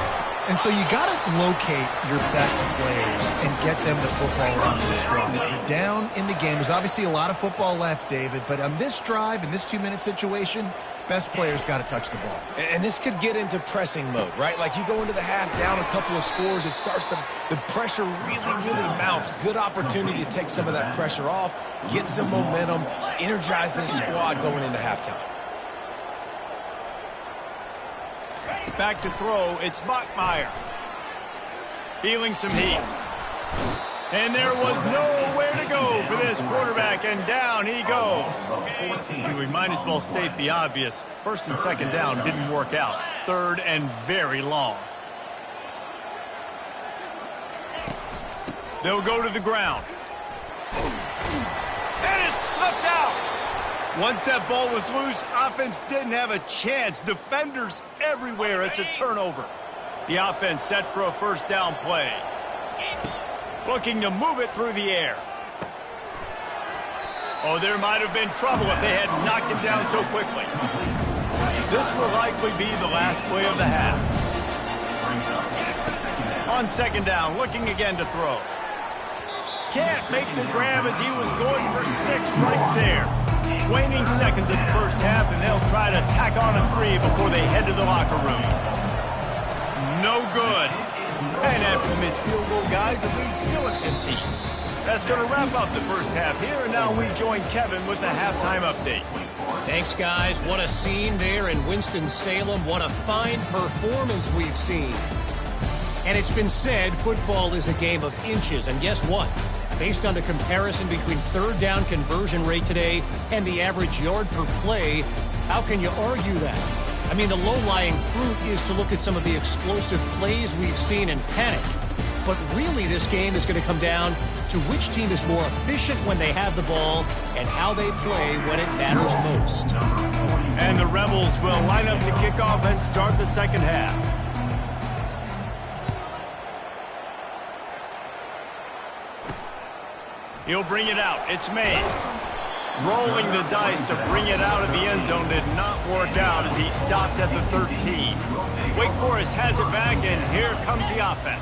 And so you got to locate your best players and get them the football on this drive. You're down in the game. There's obviously a lot of football left, David, but on this drive, in this 2-minute situation, best players got to touch the ball. And this could get into pressing mode, right? Like you go into the half down a couple of scores, it starts to, the pressure really mounts. Good opportunity to take some of that pressure off, get some momentum, energize this squad going into halftime. Back to throw, it's Bachmeier. Feeling some heat. And there was nowhere to go for this quarterback, and down he goes. We might as well state the obvious. First and second down didn't work out. Third and very long. They'll go to the ground. And it's slipped out. Once that ball was loose, offense didn't have a chance. Defenders everywhere. It's a turnover. The offense set for a first down play. Looking to move it through the air. Oh, there might have been trouble if they had knocked him down so quickly. This will likely be the last play of the half. On second down, looking again to throw. Can't make the grab as he was going for 6 right there. Waning seconds of the first half, and they'll try to tack on a 3 before they head to the locker room. No good. And after the missed field goal, guys, the lead's still at 15. That's going to wrap up the first half here, and now we join Kevin with the halftime update. Thanks, guys. What a scene there in Winston-Salem. What a fine performance we've seen. And it's been said football is a game of inches, and guess what? Based on the comparison between third down conversion rate today and the average yard per play, how can you argue that? I mean, the low-lying fruit is to look at some of the explosive plays we've seen and panic. But really, this game is going to come down to which team is more efficient when they have the ball and how they play when it matters most. And the Rebels will line up to kick off and start the second half. He'll bring it out. It's Mays. Rolling the dice to bring it out of the end zone did not work out as he stopped at the 13. Wake Forest has it back, and here comes the offense.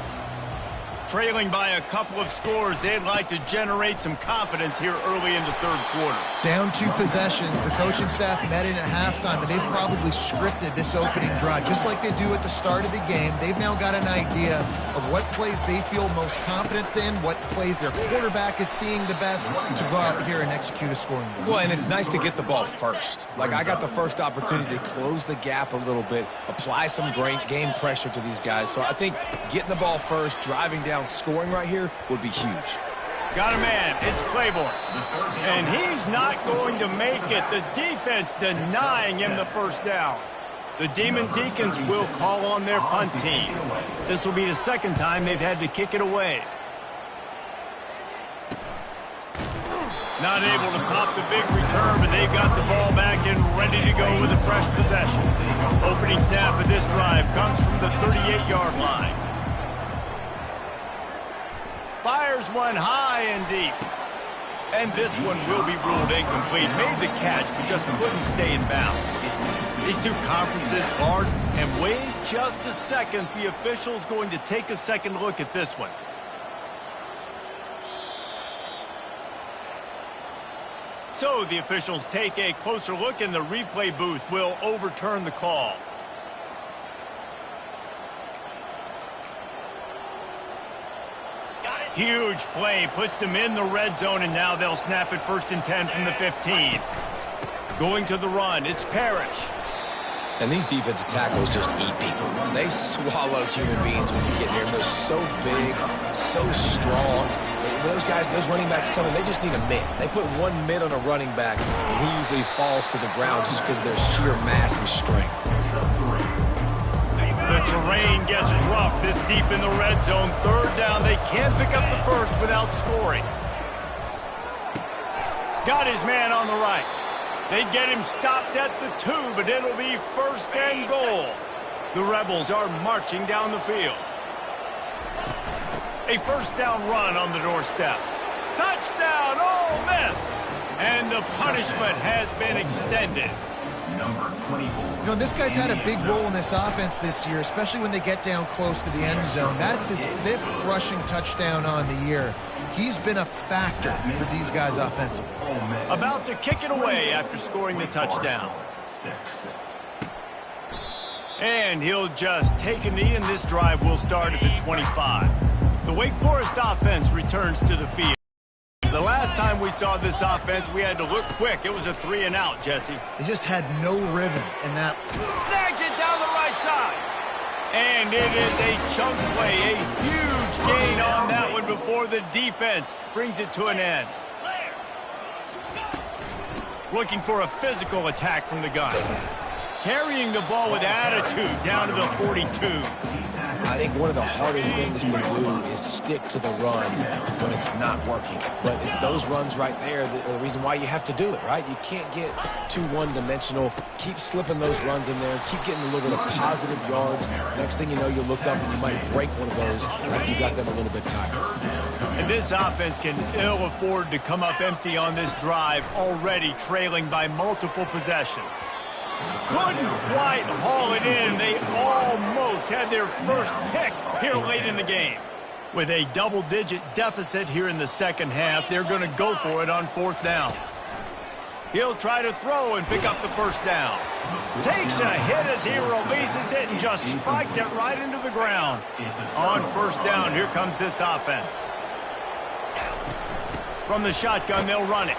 Trailing by a couple of scores, they'd like to generate some confidence here early in the third quarter. Down 2 possessions, the coaching staff met in at halftime, and they've probably scripted this opening drive, just like they do at the start of the game. They've now got an idea of what plays they feel most confident in, what plays their quarterback is seeing the best to go out here and execute a scoring move. Well, and it's nice to get the ball first. Like, I got the first opportunity to close the gap a little bit, apply some great game pressure to these guys. So I think getting the ball first, driving down, scoring right here would be huge. Got a man. It's Claiborne. And he's not going to make it. The defense denying him the first down. The Demon Deacons will call on their punt team. This will be the second time they've had to kick it away. Not able to pop the big return, but they've got the ball back and ready to go with a fresh possession. Opening snap of this drive comes from the 38-yard line. Fires one high and deep. And this one will be ruled incomplete. Made the catch, but just couldn't stay in bounds. These two conferences are, and wait just a second, the official's going to take a second look at this one. So the officials take a closer look, and the replay booth will overturn the call. Huge play, puts them in the red zone, and now they'll snap it 1st and 10 from the 15. Going to the run, it's Parrish. And these defensive tackles just eat people. They swallow human beings when you get near them. They're so big, so strong. Those guys, those running backs coming, they just need a mid. They put one mid on a running back, and he usually falls to the ground just because of their sheer mass and strength. The terrain gets rough this deep in the red zone. Third down, they can't pick up the first without scoring. Got his man on the right. They get him stopped at the 2, but it'll be first and goal. The Rebels are marching down the field. A first down run on the doorstep. Touchdown, Ole Miss! And the punishment has been extended. Number 24. You know, this guy's had a big role in this offense this year, especially when they get down close to the end zone. That's his 5th rushing touchdown on the year. He's been a factor for these guys offensively. About to kick it away after scoring the touchdown. And he'll just take a knee, and this drive will start at the 25. The Wake Forest offense returns to the field. The last time we saw this offense, we had to look quick. It was a 3-and-out, Jesse. They just had no rhythm in that. Snags it down the right side. And it is a chunk play, a huge gain on that one before the defense brings it to an end. Looking for a physical attack from the gun. Carrying the ball with attitude down to the 42. I think one of the hardest things to do is stick to the run when it's not working. But it's those runs right there that are the reason why you have to do it, right? You can't get too one-dimensional. Keep slipping those runs in there. Keep getting a little bit of positive yards. Next thing you know, you look up and you might break one of those after you got them a little bit tired. And this offense can ill afford to come up empty on this drive, already trailing by multiple possessions. Couldn't quite haul it in. They almost had their first pick here late in the game. With a double-digit deficit here in the second half, they're going to go for it on 4th down. He'll try to throw and pick up the first down. Takes a hit as he releases it and just spiked it right into the ground. On 1st down, here comes this offense. From the shotgun, they'll run it.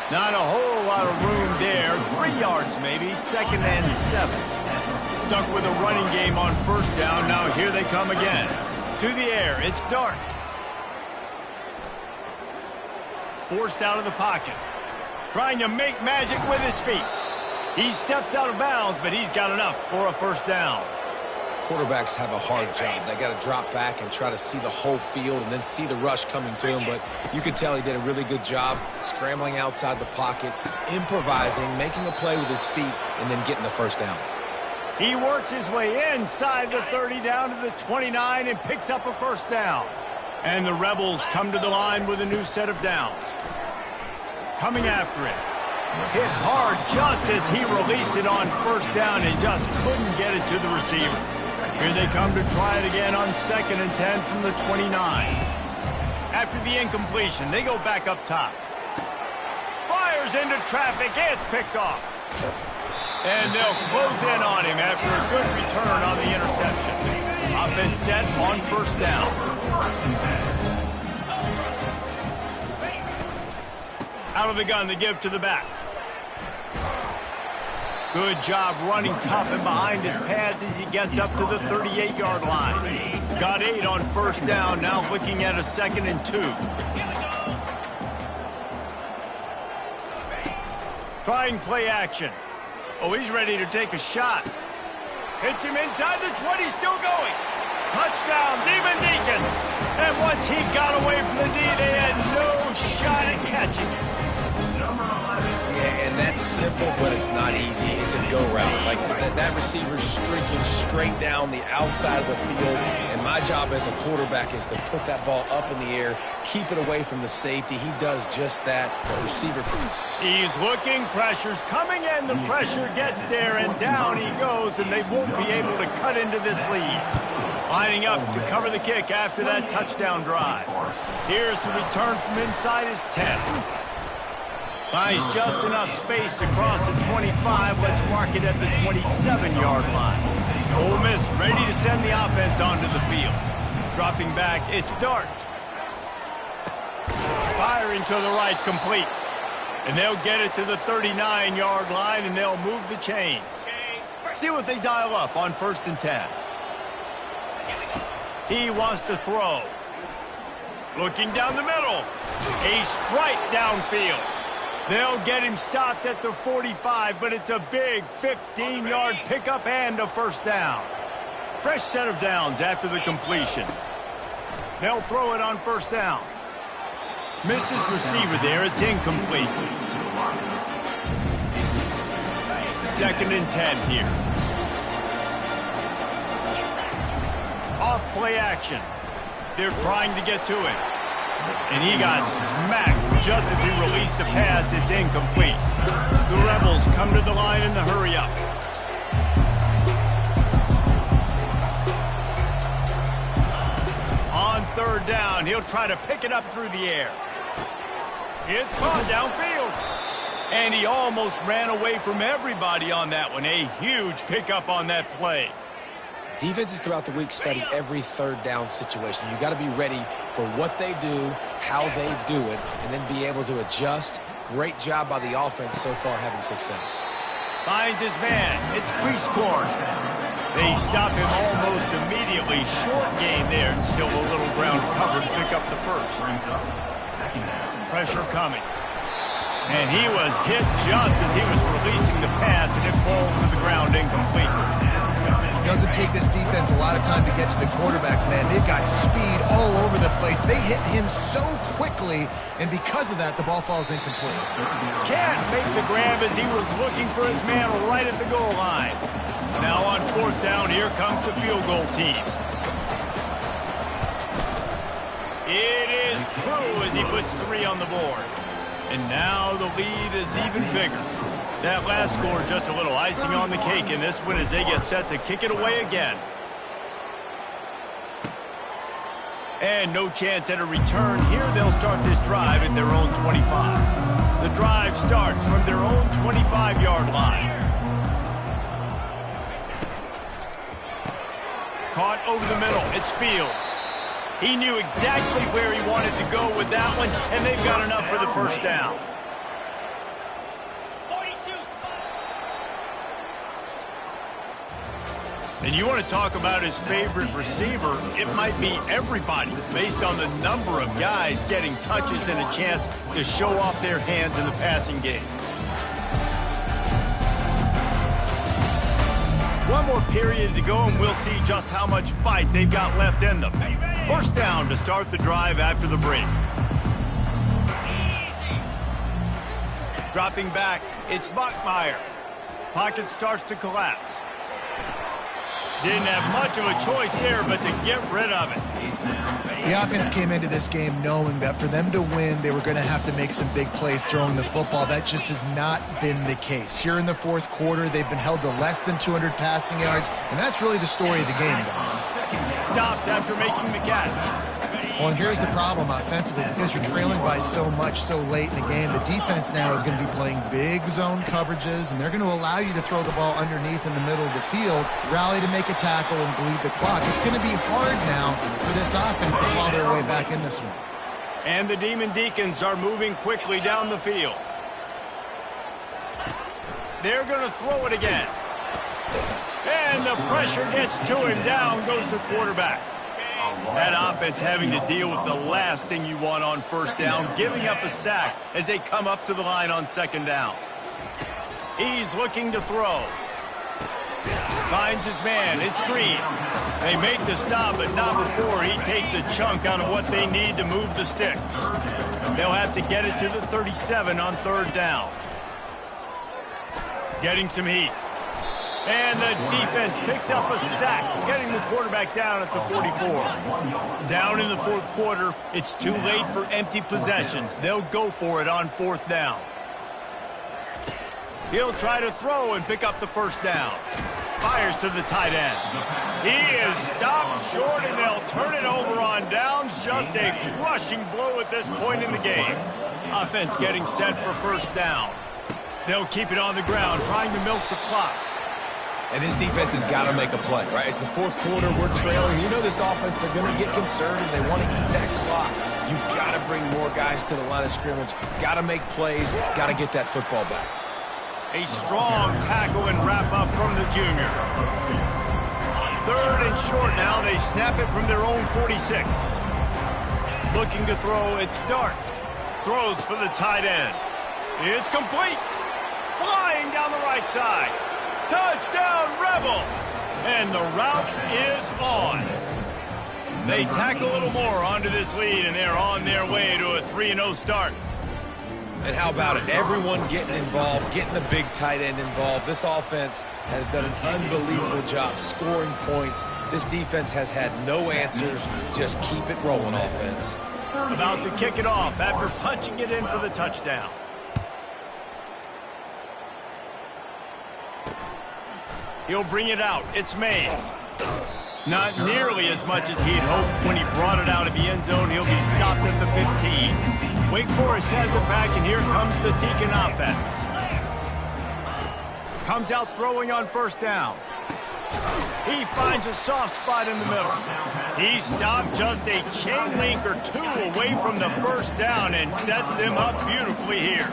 Not a whole lot of room there. 3 yards maybe. 2nd and 7. Stuck with a running game on 1st down. Now here they come again. To the air. It's Dart. Forced out of the pocket. Trying to make magic with his feet. He steps out of bounds, but he's got enough for a 1st down. Quarterbacks have a hard job. They got to drop back and try to see the whole field and then see the rush coming to him. But you can tell he did a really good job scrambling outside the pocket, improvising, making a play with his feet, and then getting the 1st down. He works his way inside the 30 down to the 29 and picks up a 1st down. And the Rebels come to the line with a new set of downs. Coming after it. Hit hard just as he released it on 1st down and just couldn't get it to the receiver. Here they come to try it again on 2nd and 10 from the 29. After the incompletion, they go back up top. Fires into traffic. It's picked off. And they'll close in on him after a good return on the interception. Offense set on 1st down. Out of the gun to give to the back. Good job running tough and behind his pads as he gets up to the 38-yard line. Got 8 on 1st down, now looking at a 2nd and 2. Trying play action. Oh, he's ready to take a shot. Hits him inside the 20, still going. Touchdown, Demon Deacons. And once he got away from the D, they had no shot at catching it. Yeah, and that's simple, but it's not easy. It's a go route. Like that receiver's streaking straight down the outside of the field, and my job as a quarterback is to put that ball up in the air, keep it away from the safety. He does just that. The receiver. He's looking, pressure's coming in, the pressure gets there, and down he goes, and they won't be able to cut into this lead. Lining up to cover the kick after that touchdown drive. Here's the return from inside his 10. Finds just enough space to cross the 25. Let's mark it at the 27-yard line. Ole Miss ready to send the offense onto the field. Dropping back, it's Dart. Firing to the right, complete. And they'll get it to the 39-yard line, and they'll move the chains. See what they dial up on 1st and 10. He wants to throw. Looking down the middle. A strike downfield. They'll get him stopped at the 45, but it's a big 15-yard pickup and a first down. Fresh set of downs after the completion. They'll throw it on 1st down. Missed his receiver there. It's incomplete. 2nd and 10 here. Off play action. They're trying to get to it. And he got smacked just as he released the pass. It's incomplete. The Rebels come to the line in the hurry-up. On 3rd down, he'll try to pick it up through the air. It's caught downfield. And he almost ran away from everybody on that one. A huge pickup on that play. Defenses throughout the week study every 3rd down situation. You got to be ready for what they do, how they do it, and then be able to adjust. Great job by the offense so far having success. Finds his man. It's Cleescorn. They stop him almost immediately. Short gain there and still a little ground cover to pick up the first. Pressure coming. And he was hit just as he was releasing the pass, and it falls to the ground incomplete. Doesn't take this defense a lot of time to get to the quarterback, man. They've got speed all over the place. They hit him so quickly, and because of that, the ball falls incomplete. Can't make the grab as he was looking for his man right at the goal line. Now on 4th down, here comes the field goal team. It is true as he puts 3 on the board. And now the lead is even bigger. That last score just a little icing on the cake in this one as they get set to kick it away again. And no chance at a return. Here they'll start this drive at their own 25. The drive starts from their own 25-yard line. Caught over the middle. It's Fields. He knew exactly where he wanted to go with that one, and they've got enough for the first down. And you want to talk about his favorite receiver, it might be everybody, based on the number of guys getting touches and a chance to show off their hands in the passing game. One more period to go, and we'll see just how much fight they've got left in them. First down to start the drive after the break. Dropping back, it's Bachmeier. Pocket starts to collapse. Didn't have much of a choice there, but to get rid of it. The offense came into this game knowing that for them to win, they were going to have to make some big plays throwing the football. That just has not been the case. Here in the 4th quarter, they've been held to less than 200 passing yards, and that's really the story of the game, guys. Stopped after making the catch. Well, and here's the problem offensively. Because you're trailing by so much so late in the game, the defense now is going to be playing big zone coverages, and they're going to allow you to throw the ball underneath in the middle of the field, rally to make a tackle, and bleed the clock. It's going to be hard now for this offense to claw their way back in this one. And the Demon Deacons are moving quickly down the field. They're going to throw it again. And the pressure gets to him. Down goes the quarterback. That offense having to deal with the last thing you want on first down, giving up a sack as they come up to the line on 2nd down. He's looking to throw. Finds his man. It's Green. They make the stop, but not before he takes a chunk out of what they need to move the sticks. They'll have to get it to the 37 on 3rd down. Getting some heat. And the defense picks up a sack, getting the quarterback down at the 44. Down in the 4th quarter, it's too late for empty possessions. They'll go for it on 4th down. He'll try to throw and pick up the first down. Fires to the tight end. He is stopped short, and they'll turn it over on downs. Just a crushing blow at this point in the game. Offense getting set for first down. They'll keep it on the ground, trying to milk the clock. And this defense has got to make a play, right? It's the 4th quarter. We're trailing. You know this offense, they're going to get conservative. They want to eat that clock. You've got to bring more guys to the line of scrimmage. Got to make plays. Got to get that football back. A strong tackle and wrap up from the junior. 3rd and short now. They snap it from their own 46. Looking to throw, it's Dart. Throws for the tight end. It's complete. Flying down the right side. Touchdown, Rebels. And the route is on. They tack a little more onto this lead, and they're on their way to a 3-0 start. And how about it? Everyone getting involved, getting the big tight end involved. This offense has done an unbelievable job scoring points. This defense has had no answers. Just keep it rolling, offense. About to kick it off after punching it in for the touchdown. He'll bring it out. It's Mays. Not nearly as much as he'd hoped when he brought it out of the end zone. He'll be stopped at the 15. Wake Forest has it back, and here comes the Deacon offense. Comes out throwing on 1st down. He finds a soft spot in the middle. He stopped just a chain link or 2 away from the 1st down and sets them up beautifully here.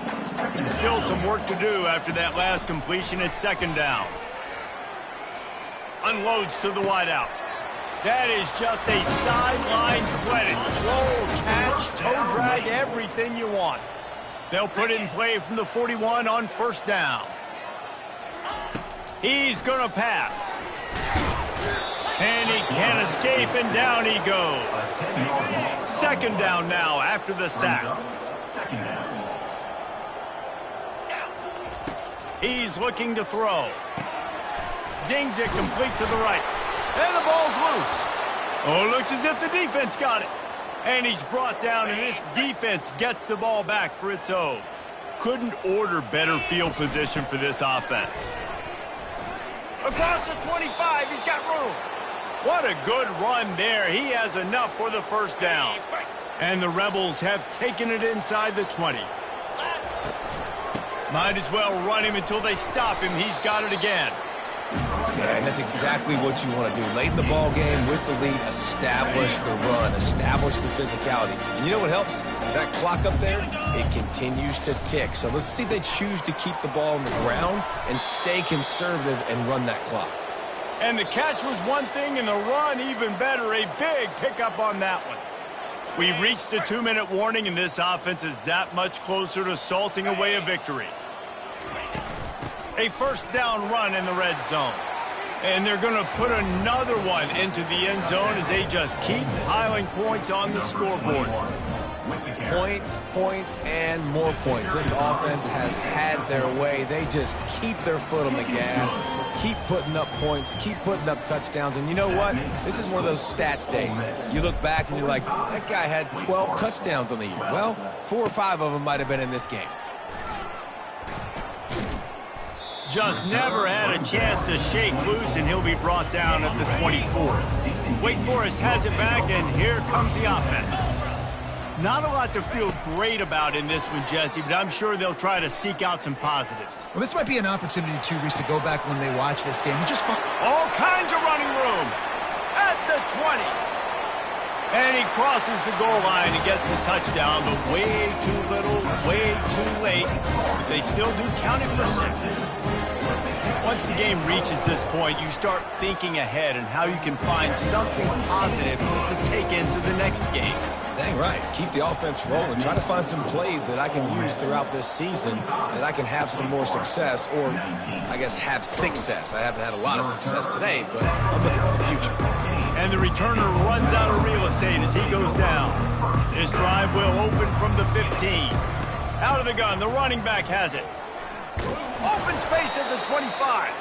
Still some work to do after that last completion at 2nd down. Unloads to the wideout. That is just a sideline credit. Roll, catch, toe drag, everything you want. They'll put it in play from the 41 on 1st down. He's going to pass. And he can't escape, and down he goes. 2nd down now after the sack. He's looking to throw. Zings it complete to the right. And the ball's loose. Oh, looks as if the defense got it. And he's brought down, and this defense gets the ball back for its own. Couldn't order better field position for this offense. Across the 25, he's got room. What a good run there. He has enough for the 1st down. And the Rebels have taken it inside the 20. Might as well run him until they stop him. He's got it again. Yeah, and that's exactly what you want to do. Late in the ball game with the lead, establish the run, establish the physicality. And you know what helps? That clock up there, it continues to tick. So let's see if they choose to keep the ball on the ground and stay conservative and run that clock. And the catch was one thing, and the run even better. A big pickup on that one. We've reached the 2-minute warning, and this offense is that much closer to salting away a victory. A 1st down run in the red zone. And they're going to put another one into the end zone as they just keep piling points on the scoreboard. Points, points, and more points. This offense has had their way. They just keep their foot on the gas, keep putting up points, keep putting up touchdowns. And you know what? This is one of those stats days. You look back and you're like, that guy had 12 touchdowns on the year. Well, 4 or 5 of them might have been in this game. Just never had a chance to shake loose, and he'll be brought down at the 24. Wake Forest has it back, and here comes the offense. Not a lot to feel great about in this one, Jesse, but I'm sure they'll try to seek out some positives. Well, this might be an opportunity, too, Reese, to go back when they watch this game. Just all kinds of running room at the 20. And he crosses the goal line and gets the touchdown, but way too little, way too late. They still do count it for 6. Once the game reaches this point, you start thinking ahead and how you can find something positive to take into the next game. Dang right. Keep the offense rolling. Try to find some plays that I can use throughout this season that I can have some more success, or I guess have success. I haven't had a lot of success today, but I'm looking for the future. And the returner runs out of real estate as he goes down. This drive will open from the 15. Out of the gun, the running back has it. Open space at the 25.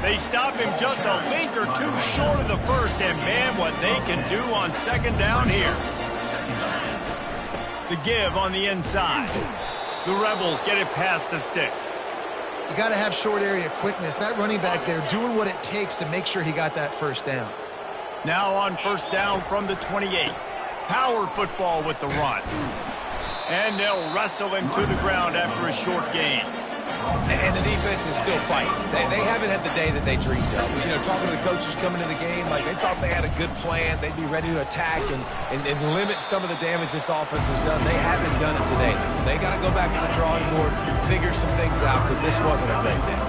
They stop him just a link or 2 short of the 1st, and man, what they can do on 2nd down here. The give on the inside. The Rebels get it past the sticks. You got to have short area quickness. That running back there doing what it takes to make sure he got that 1st down. Now on 1st down from the 28. Power football with the run. And they'll wrestle him to the ground after a short gain. And the defense is still fighting. They haven't had the day that they dreamed of. You know, talking to the coaches coming into the game, like they thought they had a good plan. They'd be ready to attack and limit some of the damage this offense has done. They haven't done it today. They got to go back to the drawing board, figure some things out, because this wasn't a great day.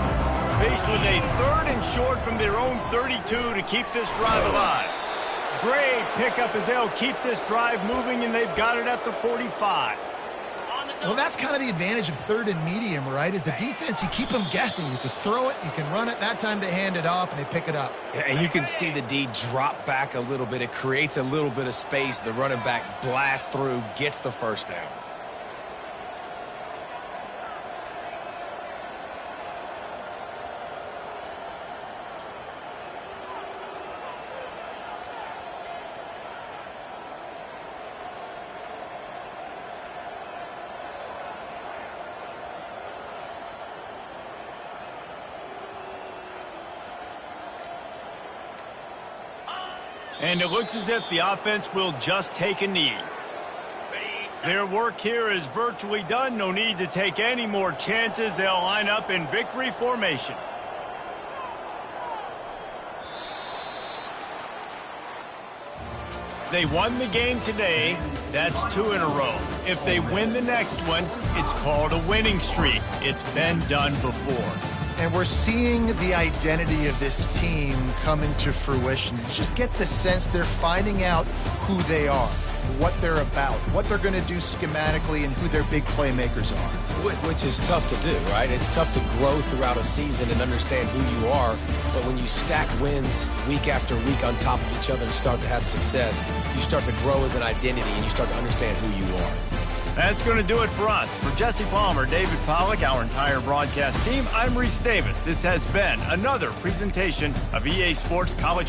Faced with a 3rd and short from their own 32 to keep this drive alive. Great pickup as they'll keep this drive moving, and they've got it at the 45. Well, that's kind of the advantage of 3rd and medium, right? Is the defense, you keep them guessing. You can throw it, you can run it. That time they hand it off, and they pick it up. Yeah, and you can see the D drop back a little bit. It creates a little bit of space. The running back blasts through, gets the first down. And it looks as if the offense will just take a knee. Their work here is virtually done. No need to take any more chances. They'll line up in victory formation. They won the game today. That's 2 in a row. If they win the next one, it's called a winning streak. It's been done before. And we're seeing the identity of this team come into fruition. You just get the sense they're finding out who they are, what they're about, what they're going to do schematically, and who their big playmakers are. Which is tough to do, right? It's tough to grow throughout a season and understand who you are. But when you stack wins week after week on top of each other and start to have success, you start to grow as an identity and you start to understand who you are. That's going to do it for us. For Jesse Palmer, David Pollack, our entire broadcast team, I'm Reese Davis. This has been another presentation of EA Sports College.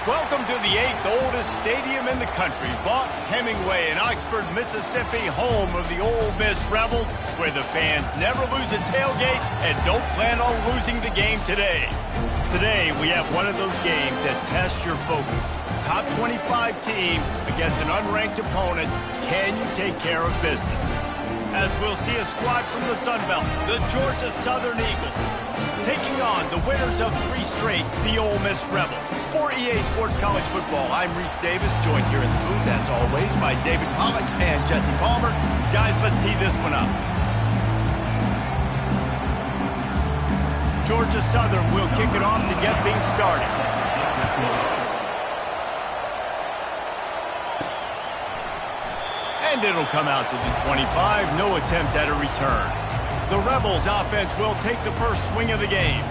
Welcome to the 8th oldest stadium in the country, Vaught Hemingway in Oxford, Mississippi, home of the Ole Miss Rebels, where the fans never lose a tailgate and don't plan on losing the game today. Today, we have one of those games that tests your focus. Top 25 team against an unranked opponent. Can you take care of business? As we'll see a squad from the Sun Belt, the Georgia Southern Eagles, taking on the winners of 3 straight, the Ole Miss Rebels. For EA Sports College Football, I'm Reese Davis, joined here in the booth, as always, by David Pollack and Jesse Palmer. Guys, let's tee this one up. Georgia Southern will kick it off to get things started. And it'll come out to the 25, no attempt at a return. The Rebels offense will take the first swing of the game.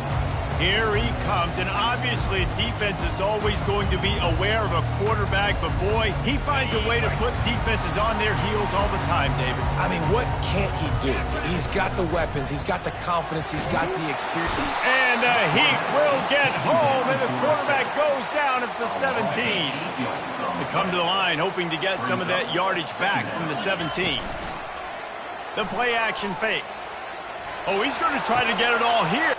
Here he comes, and obviously defense is always going to be aware of a quarterback, but boy, he finds a way to put defenses on their heels all the time, David. I mean, what can't he do? He's got the weapons, he's got the confidence, he's got the experience. And he will get home, and the quarterback goes down at the 17. They come to the line hoping to get some of that yardage back from the 17. The play action fake. Oh, he's going to try to get it all here.